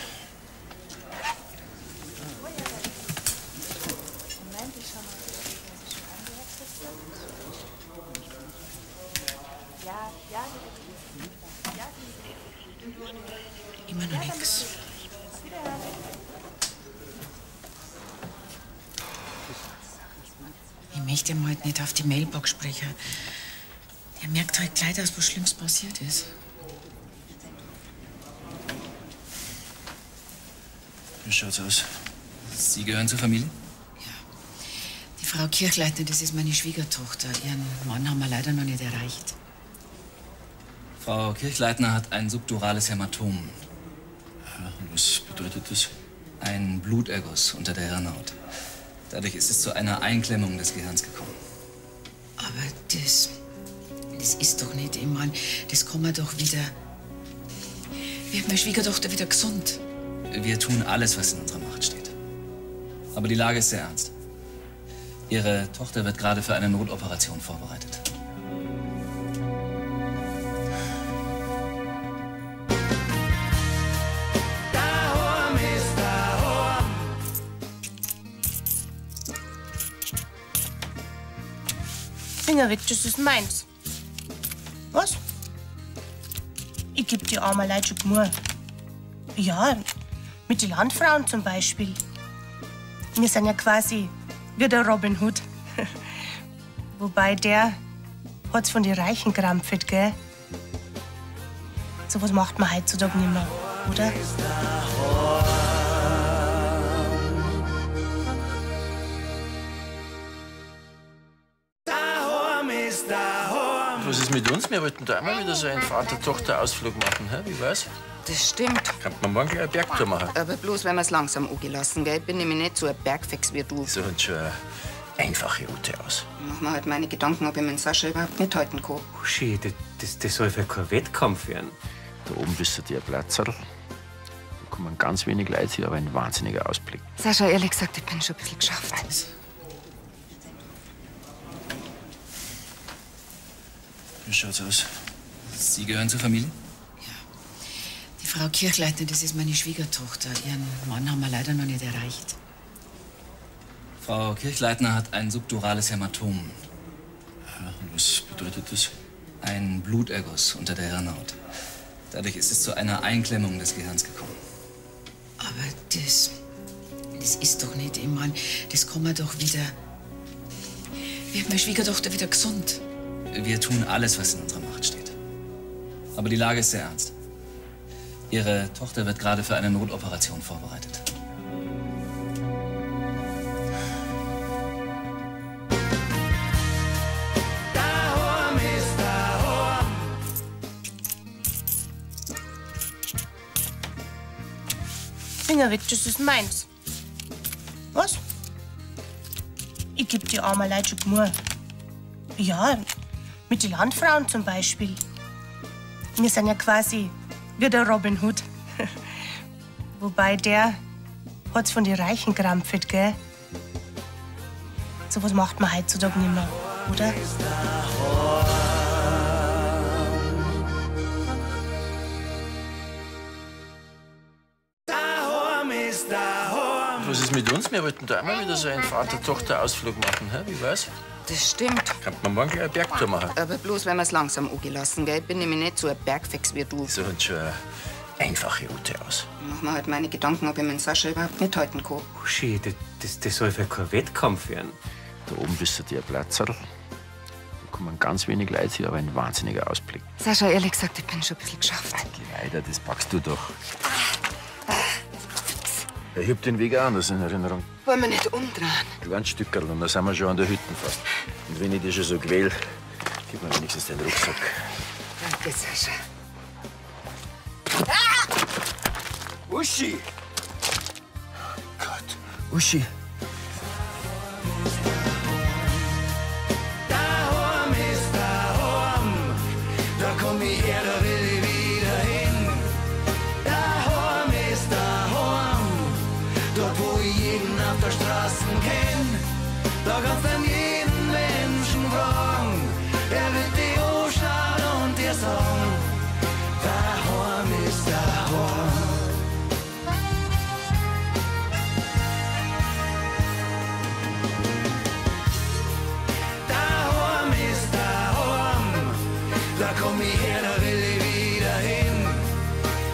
Immer noch nix. Ich möchte ihm halt nicht auf die Mailbox sprechen. Er merkt halt gleich, dass was Schlimmes passiert ist. Wie schaut's aus? Sie gehören zur Familie? Die Frau Kirchleitner, das ist meine Schwiegertochter. Ihren Mann haben wir leider noch nicht erreicht. Frau Kirchleitner hat ein subdurales Hämatom. Ja, und was bedeutet das? Ein Bluterguss unter der Hirnhaut. Dadurch ist es zu einer Einklemmung des Gehirns gekommen. Aber das ist doch nicht, ich mein, das kann man doch wieder... Wird meine Schwiegertochter wieder gesund? Wir tun alles, was in unserer Macht steht. Aber die Lage ist sehr ernst. Ihre Tochter wird gerade für eine Notoperation vorbereitet. Finger weg, das ist meins. Was? Ich geb die armen Leute schon genug. Ja, mit den Landfrauen zum Beispiel. Wir sind ja quasi wie der Robin Hood. Wobei der hat's von den Reichen gerampft, gell? So was macht man heutzutage nicht mehr, oder? Was ist mit uns? Wir wollten da einmal wieder so einen Vater-Tochter-Ausflug machen. Hä? Wie war's? Das stimmt. Kann man morgen gleich eine Bergtour machen? Aber bloß, wenn wir es langsam angelassen, gell? Ich bin nämlich nicht so ein Bergfix wie du. So hat schon eine einfache Route aus. Ich mach mir halt meine Gedanken, ob ich mit Sascha überhaupt mithalten kann. Uschi, das soll für kein Wettkampf werden. Da oben wisst ihr ein Platzerl. Da kommen ganz wenig Leute hin, aber ein wahnsinniger Ausblick. Sascha, ehrlich gesagt, ich bin schon ein bisschen geschafft. Wie schaut's aus? Sie gehören zur Familie? Die Frau Kirchleitner, das ist meine Schwiegertochter. Ihren Mann haben wir leider noch nicht erreicht. Frau Kirchleitner hat ein subdurales Hämatom. Ja, und was bedeutet das? Ein Bluterguss unter der Hirnhaut. Dadurch ist es zu einer Einklemmung des Gehirns gekommen. Aber das ist doch nicht, ich mein, das kann man doch wieder... Wird meine Schwiegertochter wieder gesund? Wir tun alles, was in unserer Macht steht. Aber die Lage ist sehr ernst. Ihre Tochter wird gerade für eine Notoperation vorbereitet. Finger weg, das ist meins. Was? Ich geb die armen Leute schon genug. Ja, mit den Landfrauen zum Beispiel. Wir sind ja quasi wie der Robin Hood. Wobei der hat's von den Reichen gerampft, gell? So was macht man heutzutage nicht mehr, oder? Was ist mit uns? Wir wollten da einmal wieder so einen Vater-Tochter-Ausflug machen. Hä? Wie war's? Das stimmt. Kann man morgen gleich eine Bergtour machen? Aber bloß, wenn wir es langsam angelassen, gell? Ich bin nämlich nicht so ein Bergfix wie du. So hat schon eine einfache Route aus. Ich mach mir halt meine Gedanken, ob ich mit Sascha überhaupt mithalten kann. Uschi, das soll für kein Wettkampf werden. Da oben wisst ihr ein Platzerl. Da kommen ganz wenig Leute hin, aber ein wahnsinniger Ausblick. Sascha, ehrlich gesagt, ich bin schon ein bisschen geschafft. Geh weiter, das packst du doch. Ich hab den Weg auch anders in Erinnerung. Wollen wir nicht umdrehen? Kleines Stückerl und dann sind wir schon an der Hütte fast. Und wenn ich dich schon so quäl, gib mir wenigstens den Rucksack. Danke, Sascha. Uschi! Gott, Uschi. Da komm ich her, da will ich wieder hin. Daheim ist daheim, dort wo ich jeden auf der Straße kenn. Da kannst du an jeden Menschen fragen, er wird dich anschauen und dir sagen, daheim ist daheim. Daheim ist daheim, da komm ich her, da will ich wieder hin.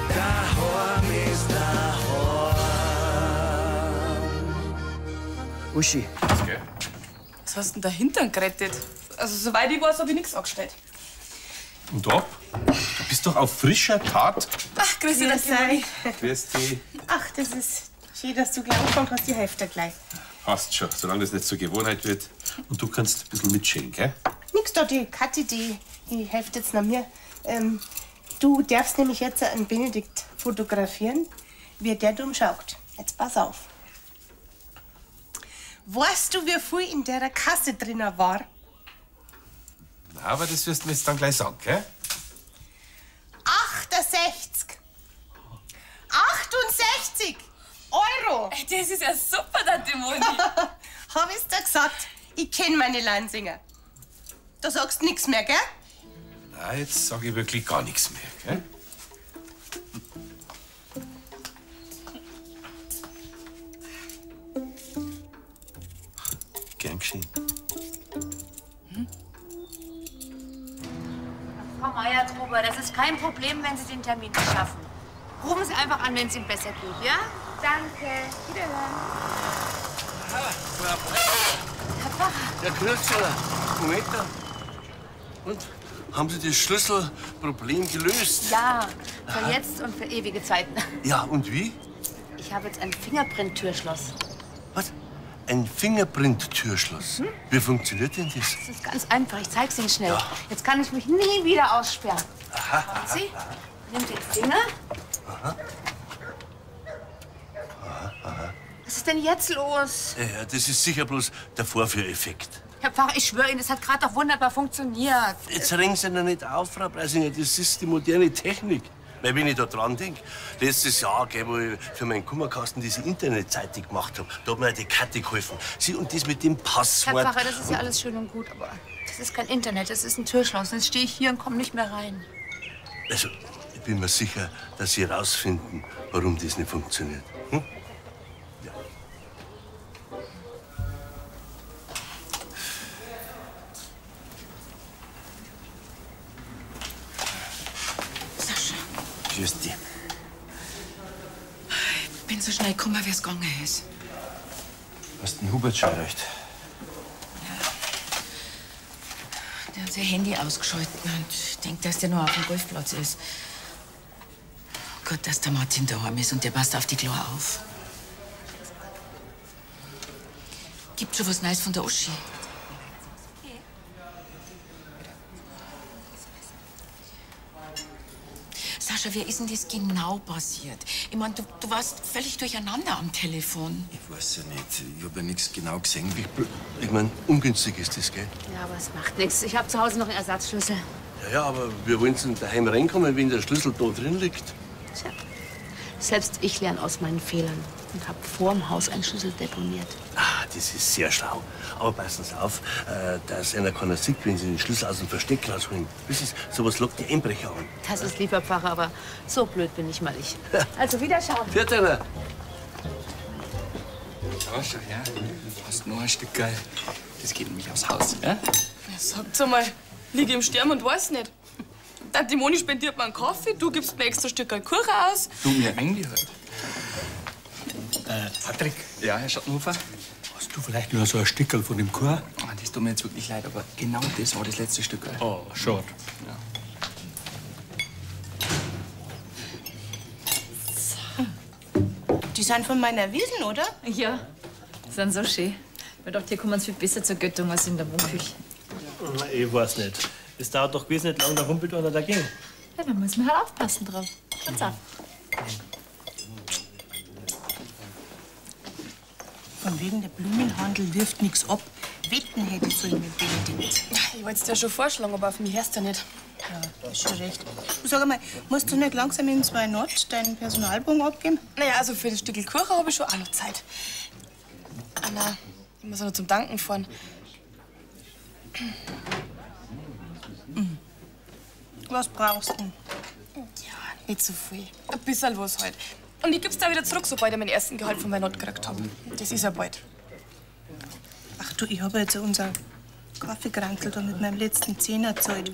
Daheim ist daheim. Uschi. Was hast denn da Hintern gerettet? Also, soweit ich weiß, habe ich nichts angestellt. Und da? Du bist doch auf frischer Tat. Ach, grüß dich, Grüß euch. Grüß dich. Ach, das ist schön, dass du gleich angefangen hast, die Hälfte gleich. Passt schon, solange das nicht zur Gewohnheit wird. Und du kannst ein bisschen mitschenken, gell? Nix da, die Kathi, die hilft jetzt nach mir. Du darfst nämlich jetzt einen Benedikt fotografieren, wie der dumm schaut. Jetzt pass auf. Weißt du, wie viel in der Kasse drin war? Na, aber das wirst du mir jetzt dann gleich sagen, gell? 68. 68 Euro. Das ist ja super, Tante Moni. Hab ich's dir gesagt? Ich kenn meine Leinsinger. Da sagst du nichts mehr, gell? Na, jetzt sag ich wirklich gar nichts mehr, gell? Gern geschehen. Frau Meier-Gruber, das ist kein Problem, wenn Sie den Termin nicht schaffen. Rufen Sie einfach an, wenn es Ihnen besser geht, ja? Danke. Wiederhören. Herr Pfarrer. Ja, grüß Sie. Moment da. Und? Haben Sie das Schlüsselproblem gelöst? Ja, für jetzt und für ewige Zeiten. Ja, und wie? Ich habe jetzt ein Fingerprint-Türschloss. Ein Fingerprint-Türschloss. Wie funktioniert denn das? Das ist ganz einfach, ich zeig's Ihnen schnell. Ja. Jetzt kann ich mich nie wieder aussperren. Aha. Schauen Sie, nimm den Finger. Aha. Aha, aha. Was ist denn jetzt los? Ja, das ist sicher bloß der Vorführeffekt. Herr Pfarrer, ich schwöre Ihnen, das hat gerade doch wunderbar funktioniert. Jetzt regen Sie noch nicht auf, Frau Preisinger. Das ist die moderne Technik. Weil, wenn ich da dran denke, letztes Jahr, gell, wo ich für meinen Kummerkasten diese Internetseite gemacht habe, da hat mir die Kathi geholfen. Sie und das mit dem Herr Passwort. Pfarrer, das ist ja alles schön und gut, aber das ist kein Internet, das ist ein Türschloss. Jetzt stehe ich hier und komme nicht mehr rein. Also, ich bin mir sicher, dass Sie herausfinden, warum das nicht funktioniert. Hm? Grüß dich. Ich bin so schnell gekommen, wie es gegangen ist. Hast den Hubert schon recht. Der hat sein Handy ausgeschaltet und ich denke, dass der noch auf dem Golfplatz ist. Gut, dass der Martin daheim ist und der passt auf die Klar auf. Gibt schon was Neues von der Uschi? Sascha, wie ist denn das genau passiert? Ich meine, du warst völlig durcheinander am Telefon. Ich weiß ja nicht. Ich habe ja nichts genau gesehen. Ich meine, ungünstig ist das, gell? Ja, aber es macht nichts. Ich habe zu Hause noch einen Ersatzschlüssel. Ja, aber wir wollen zum daheim reinkommen, wenn der Schlüssel da drin liegt. Tja, selbst ich lerne aus meinen Fehlern und habe vorm Haus einen Schlüssel deponiert. Ah, das ist sehr schlau. Aber passen Sie auf, dass einer keiner sieht, wenn Sie den Schlüssel aus dem Versteck rausholen. Wissen Sie, sowas lockt die Einbrecher an. Das ist lieber Pfarrer, aber so blöd bin ich mal nicht. Also wiederschauen. Viert einer. Sascha, ja, hast noch ein Stück geil. Das geht nämlich aufs Haus, ja? Ja, sagt's einmal, liege im Sterben und weiß nicht. Tante Moni spendiert mir einen Kaffee, du gibst mir extra Stück Kuchen aus. Du mir eingehört. Patrick. Ja, Herr Schattenhofer? Hast du vielleicht noch so ein Stückerl von dem Chor? Ah, das tut mir jetzt wirklich leid, aber genau das war das letzte Stück. Oh, schade. Ja. Die sind von meiner Wiesen, oder? Ja, sind so schön. Ich dachte, hier kommen sie viel besser zur Göttung als in der Wohnküche. Ich weiß nicht. Es dauert doch gewiss nicht lang, da humpelt einer dagegen. Ja, da muss man halt aufpassen drauf. Schaut's auf. Von wegen der Blumenhandel wirft nichts ab. Wetten hätte ich sollen mit Benedikt. Ich wollte dir schon vorschlagen, aber auf mich hörst du nicht. Ja, ist schon recht. Du sag einmal, musst du nicht langsam in 2 Not deinen Personalbogen abgeben? Naja, also für das Stück Kuchen habe ich schon auch noch Zeit. Anna, ich muss auch noch zum Danken fahren. Was brauchst du denn? Ja, nicht so viel. Ein bisschen was halt. Und ich gib's da wieder zurück, sobald ich meinen ersten Gehalt von meiner Not gekriegt habe. Das ist ja bald. Ach du, ich habe jetzt unser Kaffeekrankel da mit meinem letzten Zehner gezahlt.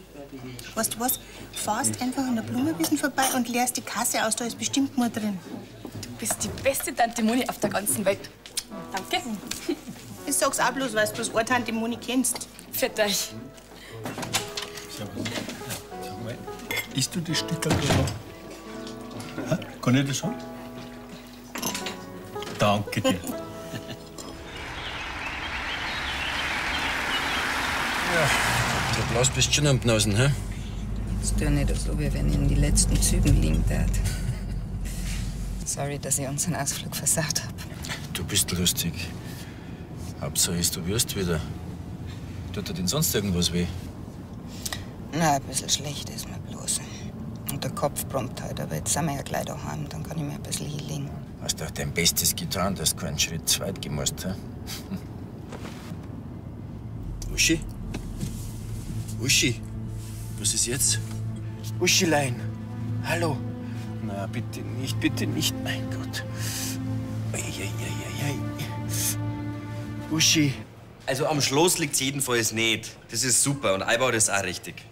Weißt du was? Fahrst einfach an der Blumenwiesen vorbei und leerst die Kasse aus, da ist bestimmt nur drin. Du bist die beste Tante Moni auf der ganzen Welt. Danke. Ich sag's auch bloß, weil du bloß eine Tante Moni kennst. Für dich. Sag mal, isst du das Stück da? Kann ich das haben? Danke dir. Ja, der Blaus bist schon am Bnosen, hä? Jetzt tu nicht so, wie wenn ich in die letzten Zügen liegen tat. Sorry, dass ich unseren Ausflug versagt hab. Du bist lustig. Hauptsache ist, du wirst wieder. Tut dir denn sonst irgendwas weh? Na, ein bisschen schlecht ist mir bloß. Und der Kopf brummt halt, aber jetzt sind wir ja gleich daheim, dann kann ich mir ein bisschen hinlegen. Hast doch dein Bestes getan, dass du keinen Schritt zu weit gemusst, hä? Uschi? Uschi? Was ist jetzt? Uschilein! Hallo! Na, bitte nicht, mein Gott. Eieieiei. Uschi. Also am Schloss liegt's jedenfalls nicht. Das ist super und einbau das auch richtig.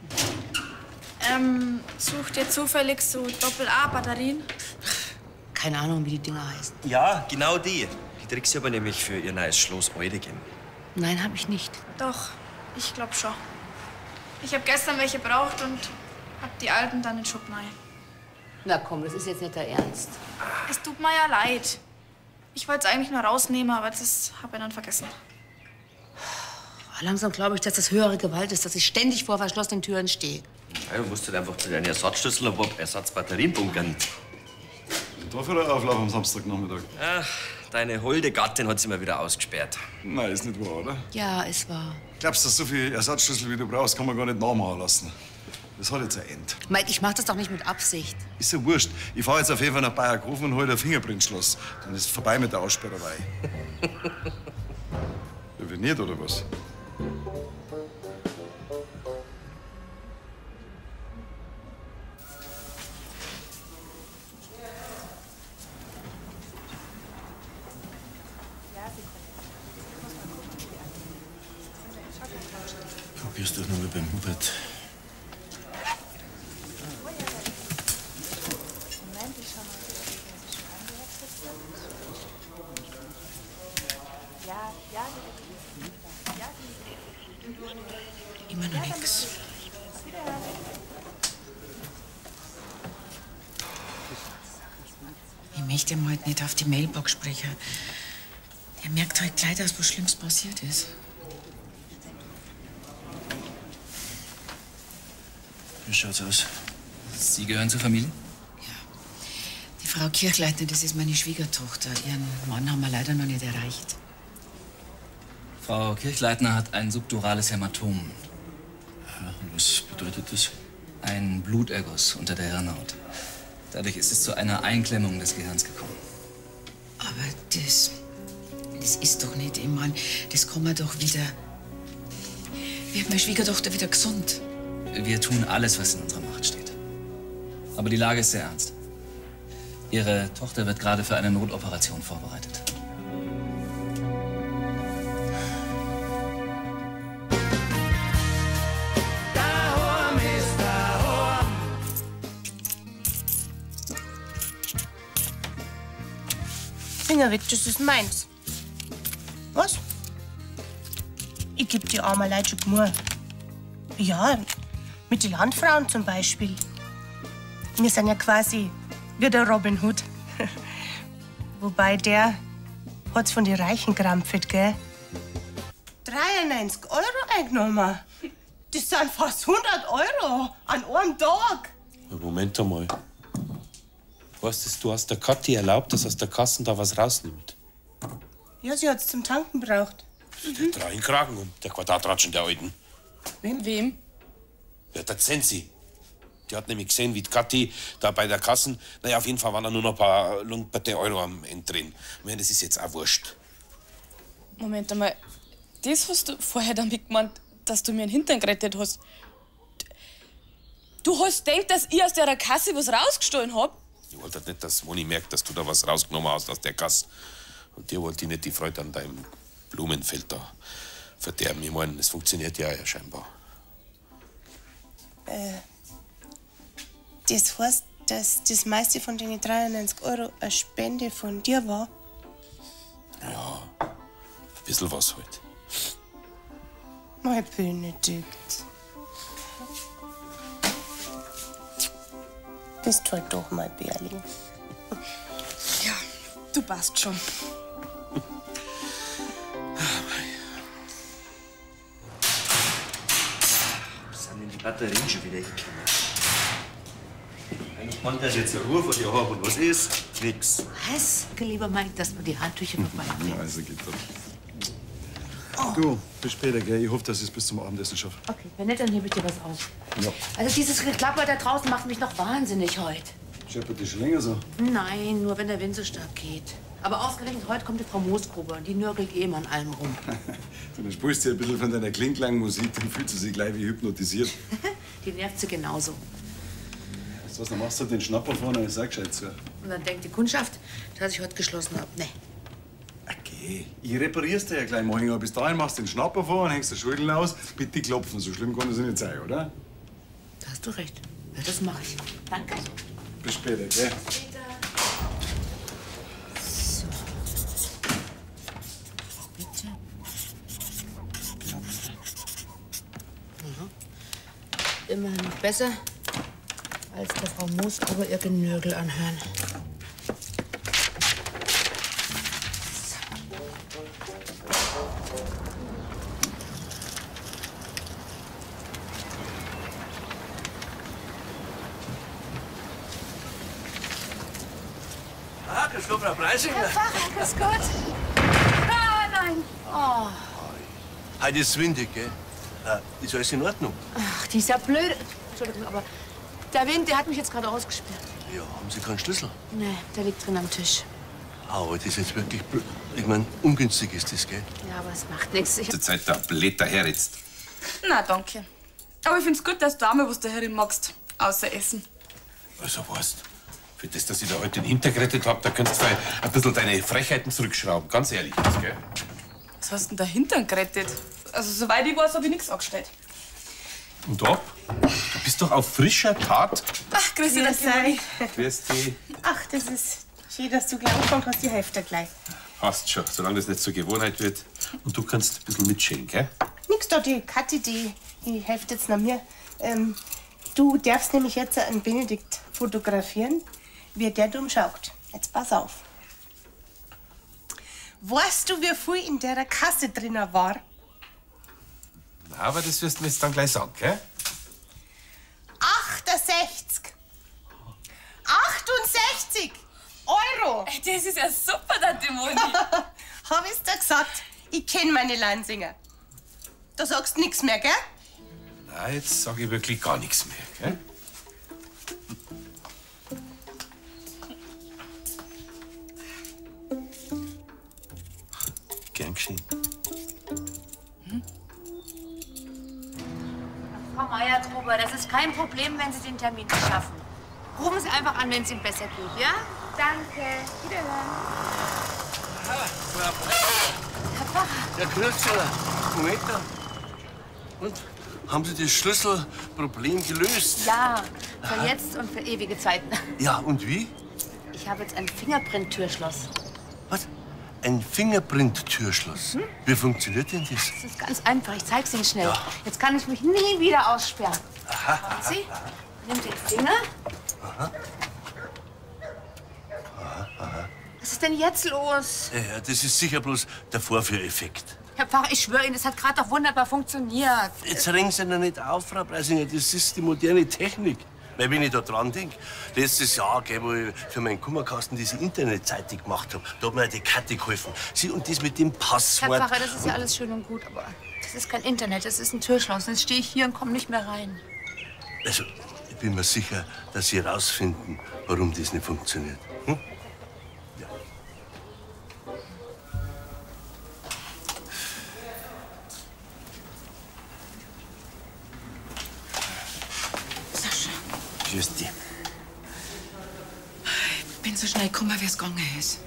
Sucht ihr zufällig so Doppel-A-Batterien? Keine Ahnung, wie die Dinger heißen. Ja, genau die. Die trägt sie aber nämlich für ihr neues Schloss Eudegen. Nein, habe ich nicht. Doch, ich glaub schon. Ich hab gestern welche braucht und hab die alten dann in den Schub rein. Na komm, das ist jetzt nicht der Ernst. Es tut mir ja leid. Ich wollte es eigentlich nur rausnehmen, aber das hab ich dann vergessen. Langsam glaube ich, dass das höhere Gewalt ist, dass ich ständig vor verschlossenen Türen stehe. Ja, du musst halt einfach zu deinen Ersatzschlüssel und Ersatzbatterien bunkern. Da für ein Auflauf am Samstagnachmittag. Ach, deine holde Gattin hat sie mal wieder ausgesperrt. Nein, ist nicht wahr, oder? Ja, es war. Glaubst du, dass so viele Ersatzschlüssel, wie du brauchst, kann man gar nicht nachmachen lassen? Das hat jetzt ein Ende. Mike, ich mach das doch nicht mit Absicht. Ist ja wurscht. Ich fahr jetzt auf jeden Fall nach Bayerkofen und hol ein Fingerprintschloss. Dann ist es vorbei mit der Aussperrerei. Ja, wie nicht, oder was? Probier's doch noch mal beim Hubert. Immer noch nix. Ich möchte ihm heute nicht auf die Mailbox sprechen. Er merkt halt gleich, dass was Schlimmes passiert ist. Wie schaut's aus? Sie gehören zur Familie? Die Frau Kirchleitner, das ist meine Schwiegertochter. Ihren Mann haben wir leider noch nicht erreicht. Frau Kirchleitner hat ein subdurales Hämatom. Ja, und was bedeutet das? Ein Bluterguss unter der Hirnhaut. Dadurch ist es zu einer Einklemmung des Gehirns gekommen. Aber das ist doch nicht. Ich mein, das kann man doch wieder. Wird meine Schwiegertochter wieder gesund? Wir tun alles, was in unserer Macht steht. Aber die Lage ist sehr ernst. Ihre Tochter wird gerade für eine Notoperation vorbereitet. Finger weg, das ist meins. Was? Ich geb die armen Leute schon genug. Ja, mit den Landfrauen zum Beispiel. Wir sind ja quasi wie der Robin Hood. Wobei der hat's von den Reichen gerampft, gell? 93 € eingenommen. Das sind fast 100 € an einem Tag. Moment einmal. Weißt du, hast der Kathi erlaubt, dass aus der Kasse da was rausnimmt? Ja, sie hat's zum Tanken braucht. Der drei Kragen um, der Quadratratschen der Alten. Wem? Ja, der Zensi. Die hat nämlich gesehen, wie die Kathi da bei der Kasse, naja, auf jeden Fall waren da nur noch ein paar lumperte Euro am Ende drin. Ich meine, das ist jetzt auch wurscht. Moment einmal. Das hast du vorher damit gemeint, dass du mir einen Hintern gerettet hast. Du hast gedacht, dass ich aus der Kasse was rausgestohlen hab? Ich wollte nicht, dass Moni merkt, dass du da was rausgenommen hast aus der Kasse. Und dir wollte ich nicht die Freude an deinem Blumenfeld da verderben. Ich meine, es funktioniert ja scheinbar. Das heißt, dass das meiste von den 93 € eine Spende von dir war? Ja. bisschen was halt. Mein Benedikt. Bist halt doch mein Bärling. Ja, du passt schon. Sind denn die Batterien schon wieder gekommen? Eigentlich meint das jetzt ein Ruf von dir haben. Und was ist? Nix. Was? Lieber Mike, dass wir die Handtücher vorbeibringen. Ja, also geht doch. Du, bis später, gell? Ich hoffe, dass ich es bis zum Abendessen schaffe. Okay, wenn nicht, dann hebe ich dir was auf. Ja. Also dieses Geklapper da draußen macht mich noch wahnsinnig heute. Scheppert die schon länger so? Nein, nur wenn der Wind so stark geht. Aber ausgerechnet heute kommt die Frau Moosgruber und die nörgelt eh immer an allem rum. Dann spielst du ein bisschen von deiner klinklangen Musik, dann fühlt sie sich gleich wie hypnotisiert. Die nervt sie genauso. Weißt du was, dann machst du den Schnapper vorne und ich sag gescheit zu. Und dann denkt die Kundschaft, dass ich heute geschlossen habe. Nee. Okay, ich reparier's dir ja gleich mal. Aber bis dahin machst du den Schnapper vor und hängst die Schulden aus. Bitte klopfen, so schlimm kann das nicht sein, oder? Da hast du recht. Ja, das mache ich. Danke. Bis später, gell? So. Bitte. Klopfen. Immerhin noch besser, als der Frau Moosgruber ihr Genörgel anhören. Ah, grüß Gott, Frau Preisinger. Herr Pfarrer, grüß Gott. Ah, nein. Oh. Heute ist windig, gell? Ist alles in Ordnung? Ach, die ist ja blöd. Entschuldigung, aber der Wind, der hat mich jetzt gerade ausgesperrt. Ja, haben Sie keinen Schlüssel? Nee, der liegt drin am Tisch. Aber das ist jetzt wirklich blöd. Ich meine, ungünstig ist das, gell? Ja, aber es macht nichts. Zur Zeit der Blätter herritzt. Na, danke. Aber ich find's gut, dass du auch mal was da herin magst. Außer Essen. Also weißt, für das, dass ich da heute den Hinter gerettet hab, da könntest du ein bisschen deine Frechheiten zurückschrauben. Ganz ehrlich jetzt, gell? Was hast denn da Hintern gerettet? Also, soweit ich weiß, habe ich nichts angestellt. Und ob? Du bist doch auf frischer Tat. Ach, grüß dich, Grüß euch. Grüß dich. Ach, das ist schön, dass du gleich angefangen hast, die Hälfte gleich. Passt schon, solange das nicht zur Gewohnheit wird. Und du kannst ein bisschen mitschenken, gell? Nix da, die Kathi, die hilft jetzt nach mir. Du darfst nämlich jetzt einen Benedikt fotografieren, wie der dumm schaut. Jetzt pass auf. Weißt du, wie viel in der Kasse drinnen war? Na, aber das wirst du mir jetzt dann gleich sagen, gell? 68. 68 Euro. Das ist ja super, Tante Moni. Hab ich's dir gesagt? Ich kenn meine Lansinger. Da sagst du nichts mehr, gell? Na, jetzt sag ich wirklich gar nichts mehr, gell? Gern geschehen. Frau Meier-Gruber, das ist kein Problem, wenn Sie den Termin nicht schaffen. Rufen Sie einfach an, wenn es Ihnen besser geht, ja? Danke. Wiederhören. Herr Pfarrer. Ja, grüß Sie. Moment da. Und? Haben Sie das Schlüsselproblem gelöst? Ja, für jetzt und für ewige Zeiten. Ja, und wie? Ich habe jetzt ein Fingerprint-Türschloss. Was? Ein Fingerprint-Türschloss? Wie funktioniert denn das? Das ist ganz einfach, ich zeig's Ihnen schnell. Ja. Jetzt kann ich mich nie wieder aussperren. Aha. Schauen Sie, nimm den Finger. Aha. Aha, aha. Was ist denn jetzt los? Ja, das ist sicher bloß der Vorführeffekt. Herr Pfarrer, ich schwöre Ihnen, das hat gerade doch wunderbar funktioniert. Jetzt regen Sie noch nicht auf, Frau Preisinger. Das ist die moderne Technik. Weil wenn ich da dran denke, letztes Jahr, gell, wo ich für meinen Kummerkasten diese Internetseite gemacht habe, da hat mir die Kathi geholfen. Sie und das mit dem Herr Passwort. Pfarrer, das ist ja alles schön und gut, aber das ist kein Internet, das ist ein Türschloss. Jetzt stehe ich hier und komme nicht mehr rein. Also, ich bin mir sicher, dass Sie herausfinden, warum das nicht funktioniert. Hm? Grüß dich. Ich bin so schnell gekommen, wie es gegangen ist.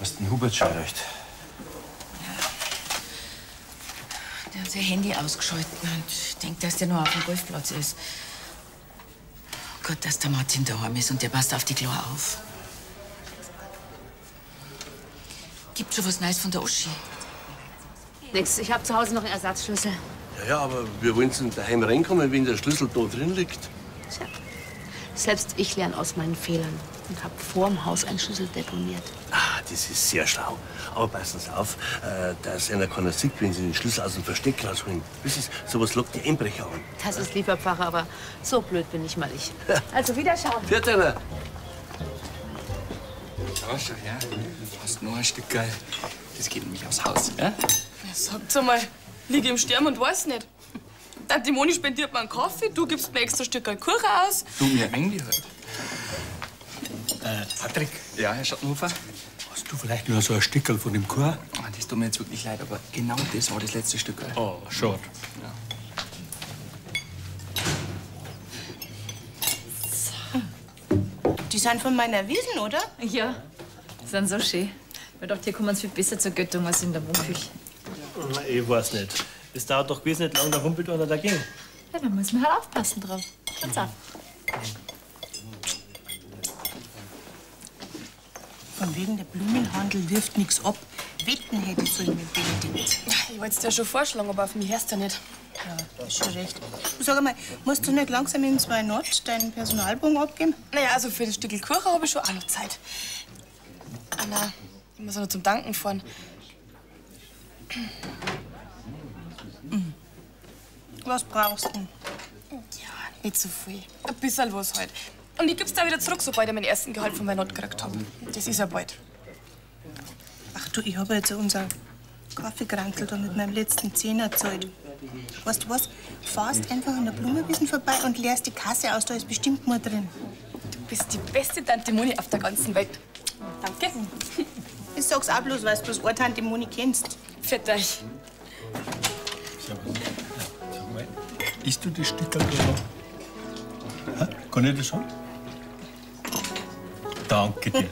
Hast den Hubert schon erreicht? Der hat sein Handy ausgeschaltet und ich denke, dass der noch auf dem Golfplatz ist. Gut, dass der Martin daheim ist und der passt auf die Klar auf. Gibt schon was Neues von der Uschi? Nix, ich habe zu Hause noch einen Ersatzschlüssel. Ja, aber wir wollen zum daheim reinkommen, wenn der Schlüssel da drin liegt. Tja, selbst ich lerne aus meinen Fehlern und habe vorm Haus einen Schlüssel deponiert. Ah, das ist sehr schlau. Aber passen Sie auf, dass einer keiner sieht, wenn Sie den Schlüssel aus dem Versteck rausholen. Wissen Sie, sowas lockt die Einbrecher an. Das ist lieber Pfarrer, aber so blöd bin ich mal ich. Also wiederschauen. Viert einer. Schau schon her. Fast nur ein Stück geil. Das geht nämlich aufs Haus, ja? Ja, sagt's einmal, liege im Sterben und weiß nicht. Tante Moni spendiert mir einen Kaffee, du gibst mir extra Stück Kuchen aus. Du, mir eingehört. Patrick. Ja, Herr Schattenhofer? Hast du vielleicht nur so ein Stückel von dem Chor? Ah, das tut mir jetzt wirklich leid, aber genau das war das letzte Stück. Oh, schade. Ja. Die sind von meiner Wiesen, oder? Ja, sind so schön. Weil doch, hier kommen sie viel besser zur Göttung als in der Wohnküche. Na, ich weiß nicht. Das dauert doch gewiss nicht lang, da humpelt einer dagegen. Ja, da muss man halt aufpassen drauf. Schaut's auf. Von wegen der Blumenhandel wirft nichts ab. Wetten hätte ich so mit Benedikt. Ich wollte es dir schon vorschlagen, aber auf mich hörst du nicht. Ja, du hast schon recht. Du, sag einmal, musst du nicht langsam in 2 Nord deinen Personalbogen abgeben? Naja, also für das Stück Kuchen habe ich schon auch noch Zeit. Anna, ich muss auch noch zum Danken fahren. Was brauchst du denn? Ja, nicht so viel. Ein bisschen was halt. Und ich gib's da wieder zurück, sobald ich meinen ersten Gehalt von meiner Not gekriegt habe. Das ist ja bald. Ach du, ich habe jetzt unser Kaffeekrankel da mit meinem letzten Zehner gezahlt. Weißt du was? Fahrst einfach an der Blumenwiesen vorbei und leerst die Kasse aus, da ist bestimmt mehr drin. Du bist die beste Tante Moni auf der ganzen Welt. Danke. Ich sag's auch bloß, weil du bloß eine Tante Moni kennst. Für dich. Sag mal, isst du das Stückel da? Kann ich das haben? Danke dir.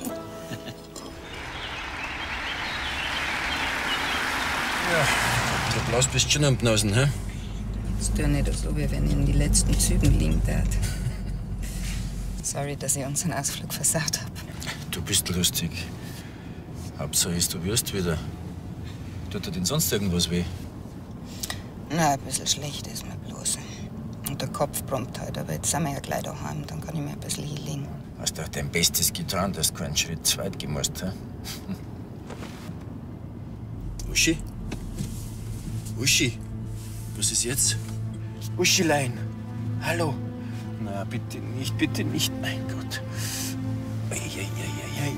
Du Blaus bist schon am Pnausen, hä? Jetzt tu nicht so, wie wenn ich in die letzten Zügen liegen tat. Sorry, dass ich unseren Ausflug versaut hab. Du bist lustig. Hauptsache ist, du wirst wieder. Tut dir denn sonst irgendwas weh? Na, ein bisschen schlecht ist mir bloß. Und der Kopf brummt halt, aber jetzt sind wir ja gleich daheim, dann kann ich mir ein bisschen hinlegen. Hast doch dein Bestes getan, dass du keinen Schritt zu weit gemusst, hä? Uschi? Uschi? Was ist jetzt? Uschilein! Hallo! Na, bitte nicht, mein Gott. Eieieiei.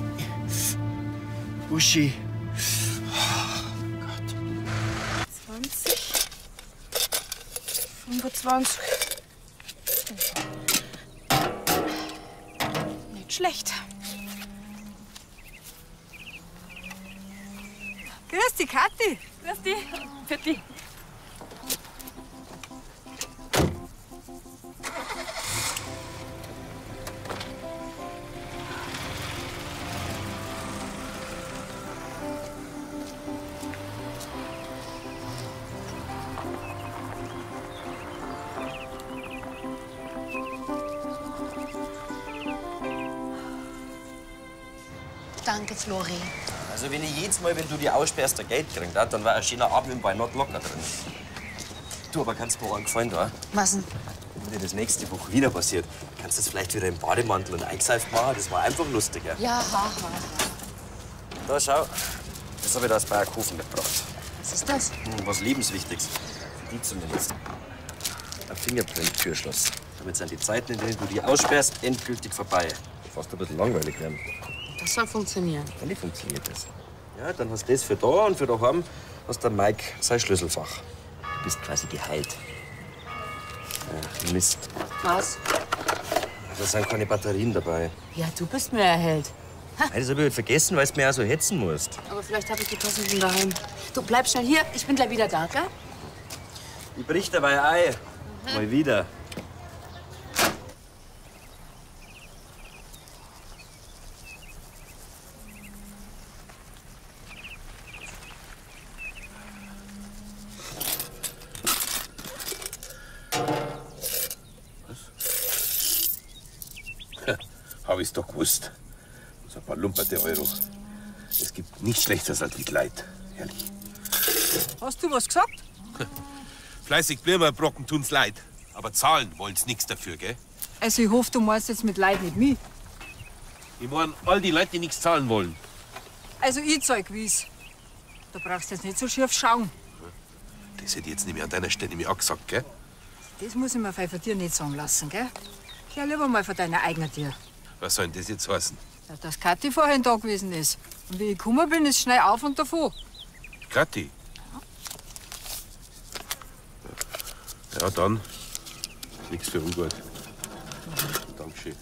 Uschi! 20. 25. Nicht schlecht. Grüß dich, Kathi. Grüß dich. Für dich. Danke, Flori. Also wenn ich jedes Mal, wenn du die aussperrst, Geld kriegst, dann war ein schöner Abend bei Not locker drin. Du, aber kannst mir einen Gefallen da? Was denn? Wenn dir das nächste Woche wieder passiert, kannst du das vielleicht wieder im Bademantel und eingeseift machen. Das war einfach lustiger. Ja, ha. Da, schau. Das habe ich da aus Bayerkofen mitgebracht. Was ist das? Was Lebenswichtiges. Für die zumindest. Ein Fingerprint-Türschloss. Damit sind die Zeiten, in denen du die aussperrst, endgültig vorbei. Fast ein bisschen langweilig werden. Das soll funktionieren. Ja, wie funktioniert das? Ja, dann hast du das für da und für daheim hast der Mike sein Schlüsselfach. Du bist quasi geheilt. Ja, Mist. Was? Da sind keine Batterien dabei. Ja, du bist mir erhellt. Nein, das hab ich halt vergessen, weil du mir auch so hetzen musst. Aber vielleicht habe ich die passenden daheim. Du bleib schnell hier, ich bin gleich wieder da, gell? Ich brich dabei ein. Mal wieder. Hab ich's doch gewusst. So ein paar lumperte Euro. Es gibt nichts Schlechteres als die Kleid. Ehrlich. Hast du was gesagt? Fleißig bleiben, Brocken tun's leid. Aber zahlen wollen's nix dafür, gell? Also ich hoffe, du meinst jetzt mit Leid nicht mich. Ich mein, all die Leute, die nichts zahlen wollen. Also ich zeig wie's. Da brauchst du jetzt nicht so schief schauen. Das hätte ich jetzt nicht mehr an deiner Stelle mir angesagt, gell? Das muss ich mir von dir nicht sagen lassen, gell? Klär lieber mal von deiner eigenen Tür. Was soll denn das jetzt heißen? Ja, dass Kathi vorhin da gewesen ist. Und wie ich gekommen bin, ist schnell auf und davon. Kathi? Ja, dann. Nichts für ungut. Dankeschön.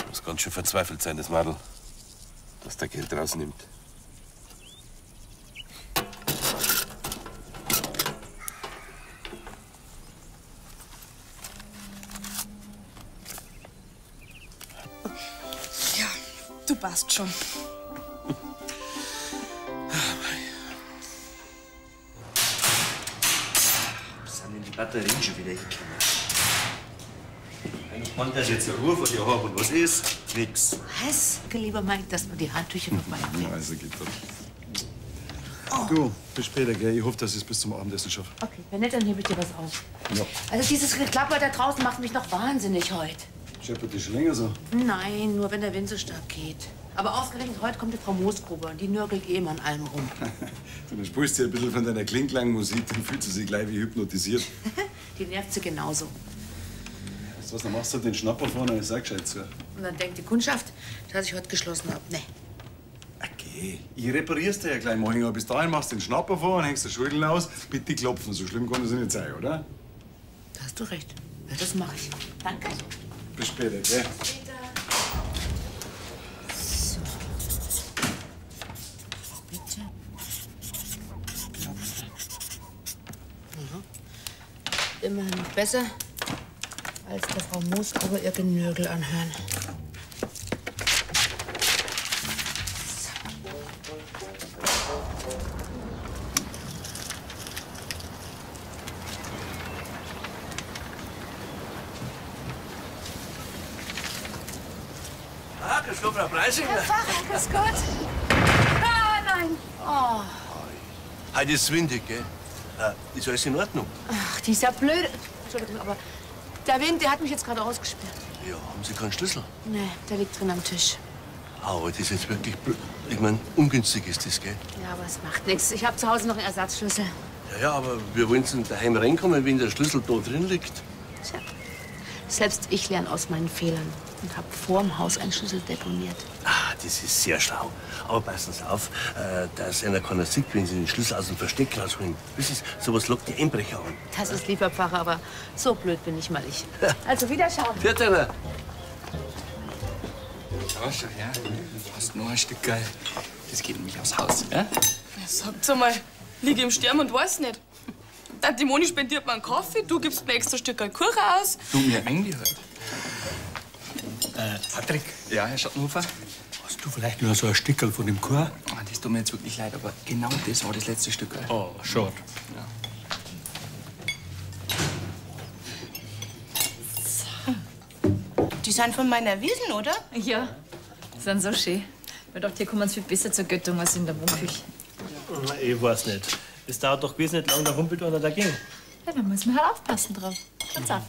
Muss ganz schön verzweifelt sein, das Madel, dass der Geld rausnimmt. Ja, du passt schon. Sind denn die Batterien schon wieder hingekommen? Eigentlich meint das jetzt eine Ruhe von dir haben. Und was ist? Nix. Was? Lieber Mike, dass wir die Handtücher vorbeibringen. Ja, also geht doch. Du, bis später, gell? Ich hoffe, dass ich es bis zum Abendessen schaffe. Okay, wenn nicht, dann hebe ich dir was auf. Ja. Also dieses Geklapper da draußen macht mich noch wahnsinnig heute. Scheppert die schon länger so? Nein, nur wenn der Wind so stark geht. Aber ausgerechnet heute kommt die Frau Moosgruber und die nörgelt eh immer an allem rum. Du, dann spielst du ein bisschen von deiner Klingklangmusik, dann fühlt sie sich gleich wie hypnotisiert. Die nervt sie genauso. Weißt du was, dann machst du den Schnapper vorne und sag gescheit zu. Und dann denkt die Kundschaft, dass ich heute geschlossen habe. Nee. Okay, ich reparier's dir ja gleich mal. Aber bis dahin machst du den Schnapper vor und hängst den Schulden aus. Bitte klopfen, so schlimm kann das nicht sein, oder? Da hast du recht. Ja, das mache ich. Danke. Bis später, gell? So. Bitte. Mhm. Immerhin noch besser, als der Frau Moosgruber ihr Genörgel anhören. Ah, grüß Gott, Frau Preisinger. Herr Pfarrer, grüß Gott. Ah, nein. Oh. Heute ist es windig, gell? Ist alles in Ordnung? Ach, die ist ja blöd. Entschuldigung, aber der Wind, der hat mich jetzt gerade ausgesperrt. Ja, haben Sie keinen Schlüssel? Nee, der liegt drin am Tisch. Aber das ist jetzt wirklich blöd. Ich meine, ungünstig ist das, gell? Ja, aber es macht nichts. Ich habe zu Hause noch einen Ersatzschlüssel. Ja, aber wir wollen zum daheim reinkommen, wenn der Schlüssel da drin liegt. Tja, selbst ich lerne aus meinen Fehlern und habe vorm Haus einen Schlüssel deponiert. Ah, das ist sehr schlau. Aber passen Sie auf, dass einer keiner sieht, wenn Sie den Schlüssel aus dem Versteck rausholen. Wissen Sie, sowas lockt die Einbrecher an. Das ist lieber Pfarrer, aber so blöd bin ich mal ich. Also wiederschauen. Viert einer. Ja, schau her. Hast noch ein Stück geil. Das geht nämlich aufs Haus, ja? Sagt's einmal, liege im Sterben und weiß nicht. Tante Moni spendiert mir einen Kaffee, du gibst mir extra Stück Kuchen aus. Du, mir eingehört. Patrick. Ja, Herr Schattenhofer? Hast du vielleicht nur so ein Stückel von dem Chor? Ah, das tut mir jetzt wirklich leid, aber genau das war das letzte Stück. Oh, schade. Ja. Die sind von meiner Wiesen, oder? Ja, sind so schön. Ich dachte, hier kommen sie viel besser zur Göttung als in der Wohnküche. Ich weiß nicht. Es dauert doch gewiss nicht lang, da humpelt einer dagegen. Ja, da muss man halt aufpassen drauf. Pass auf.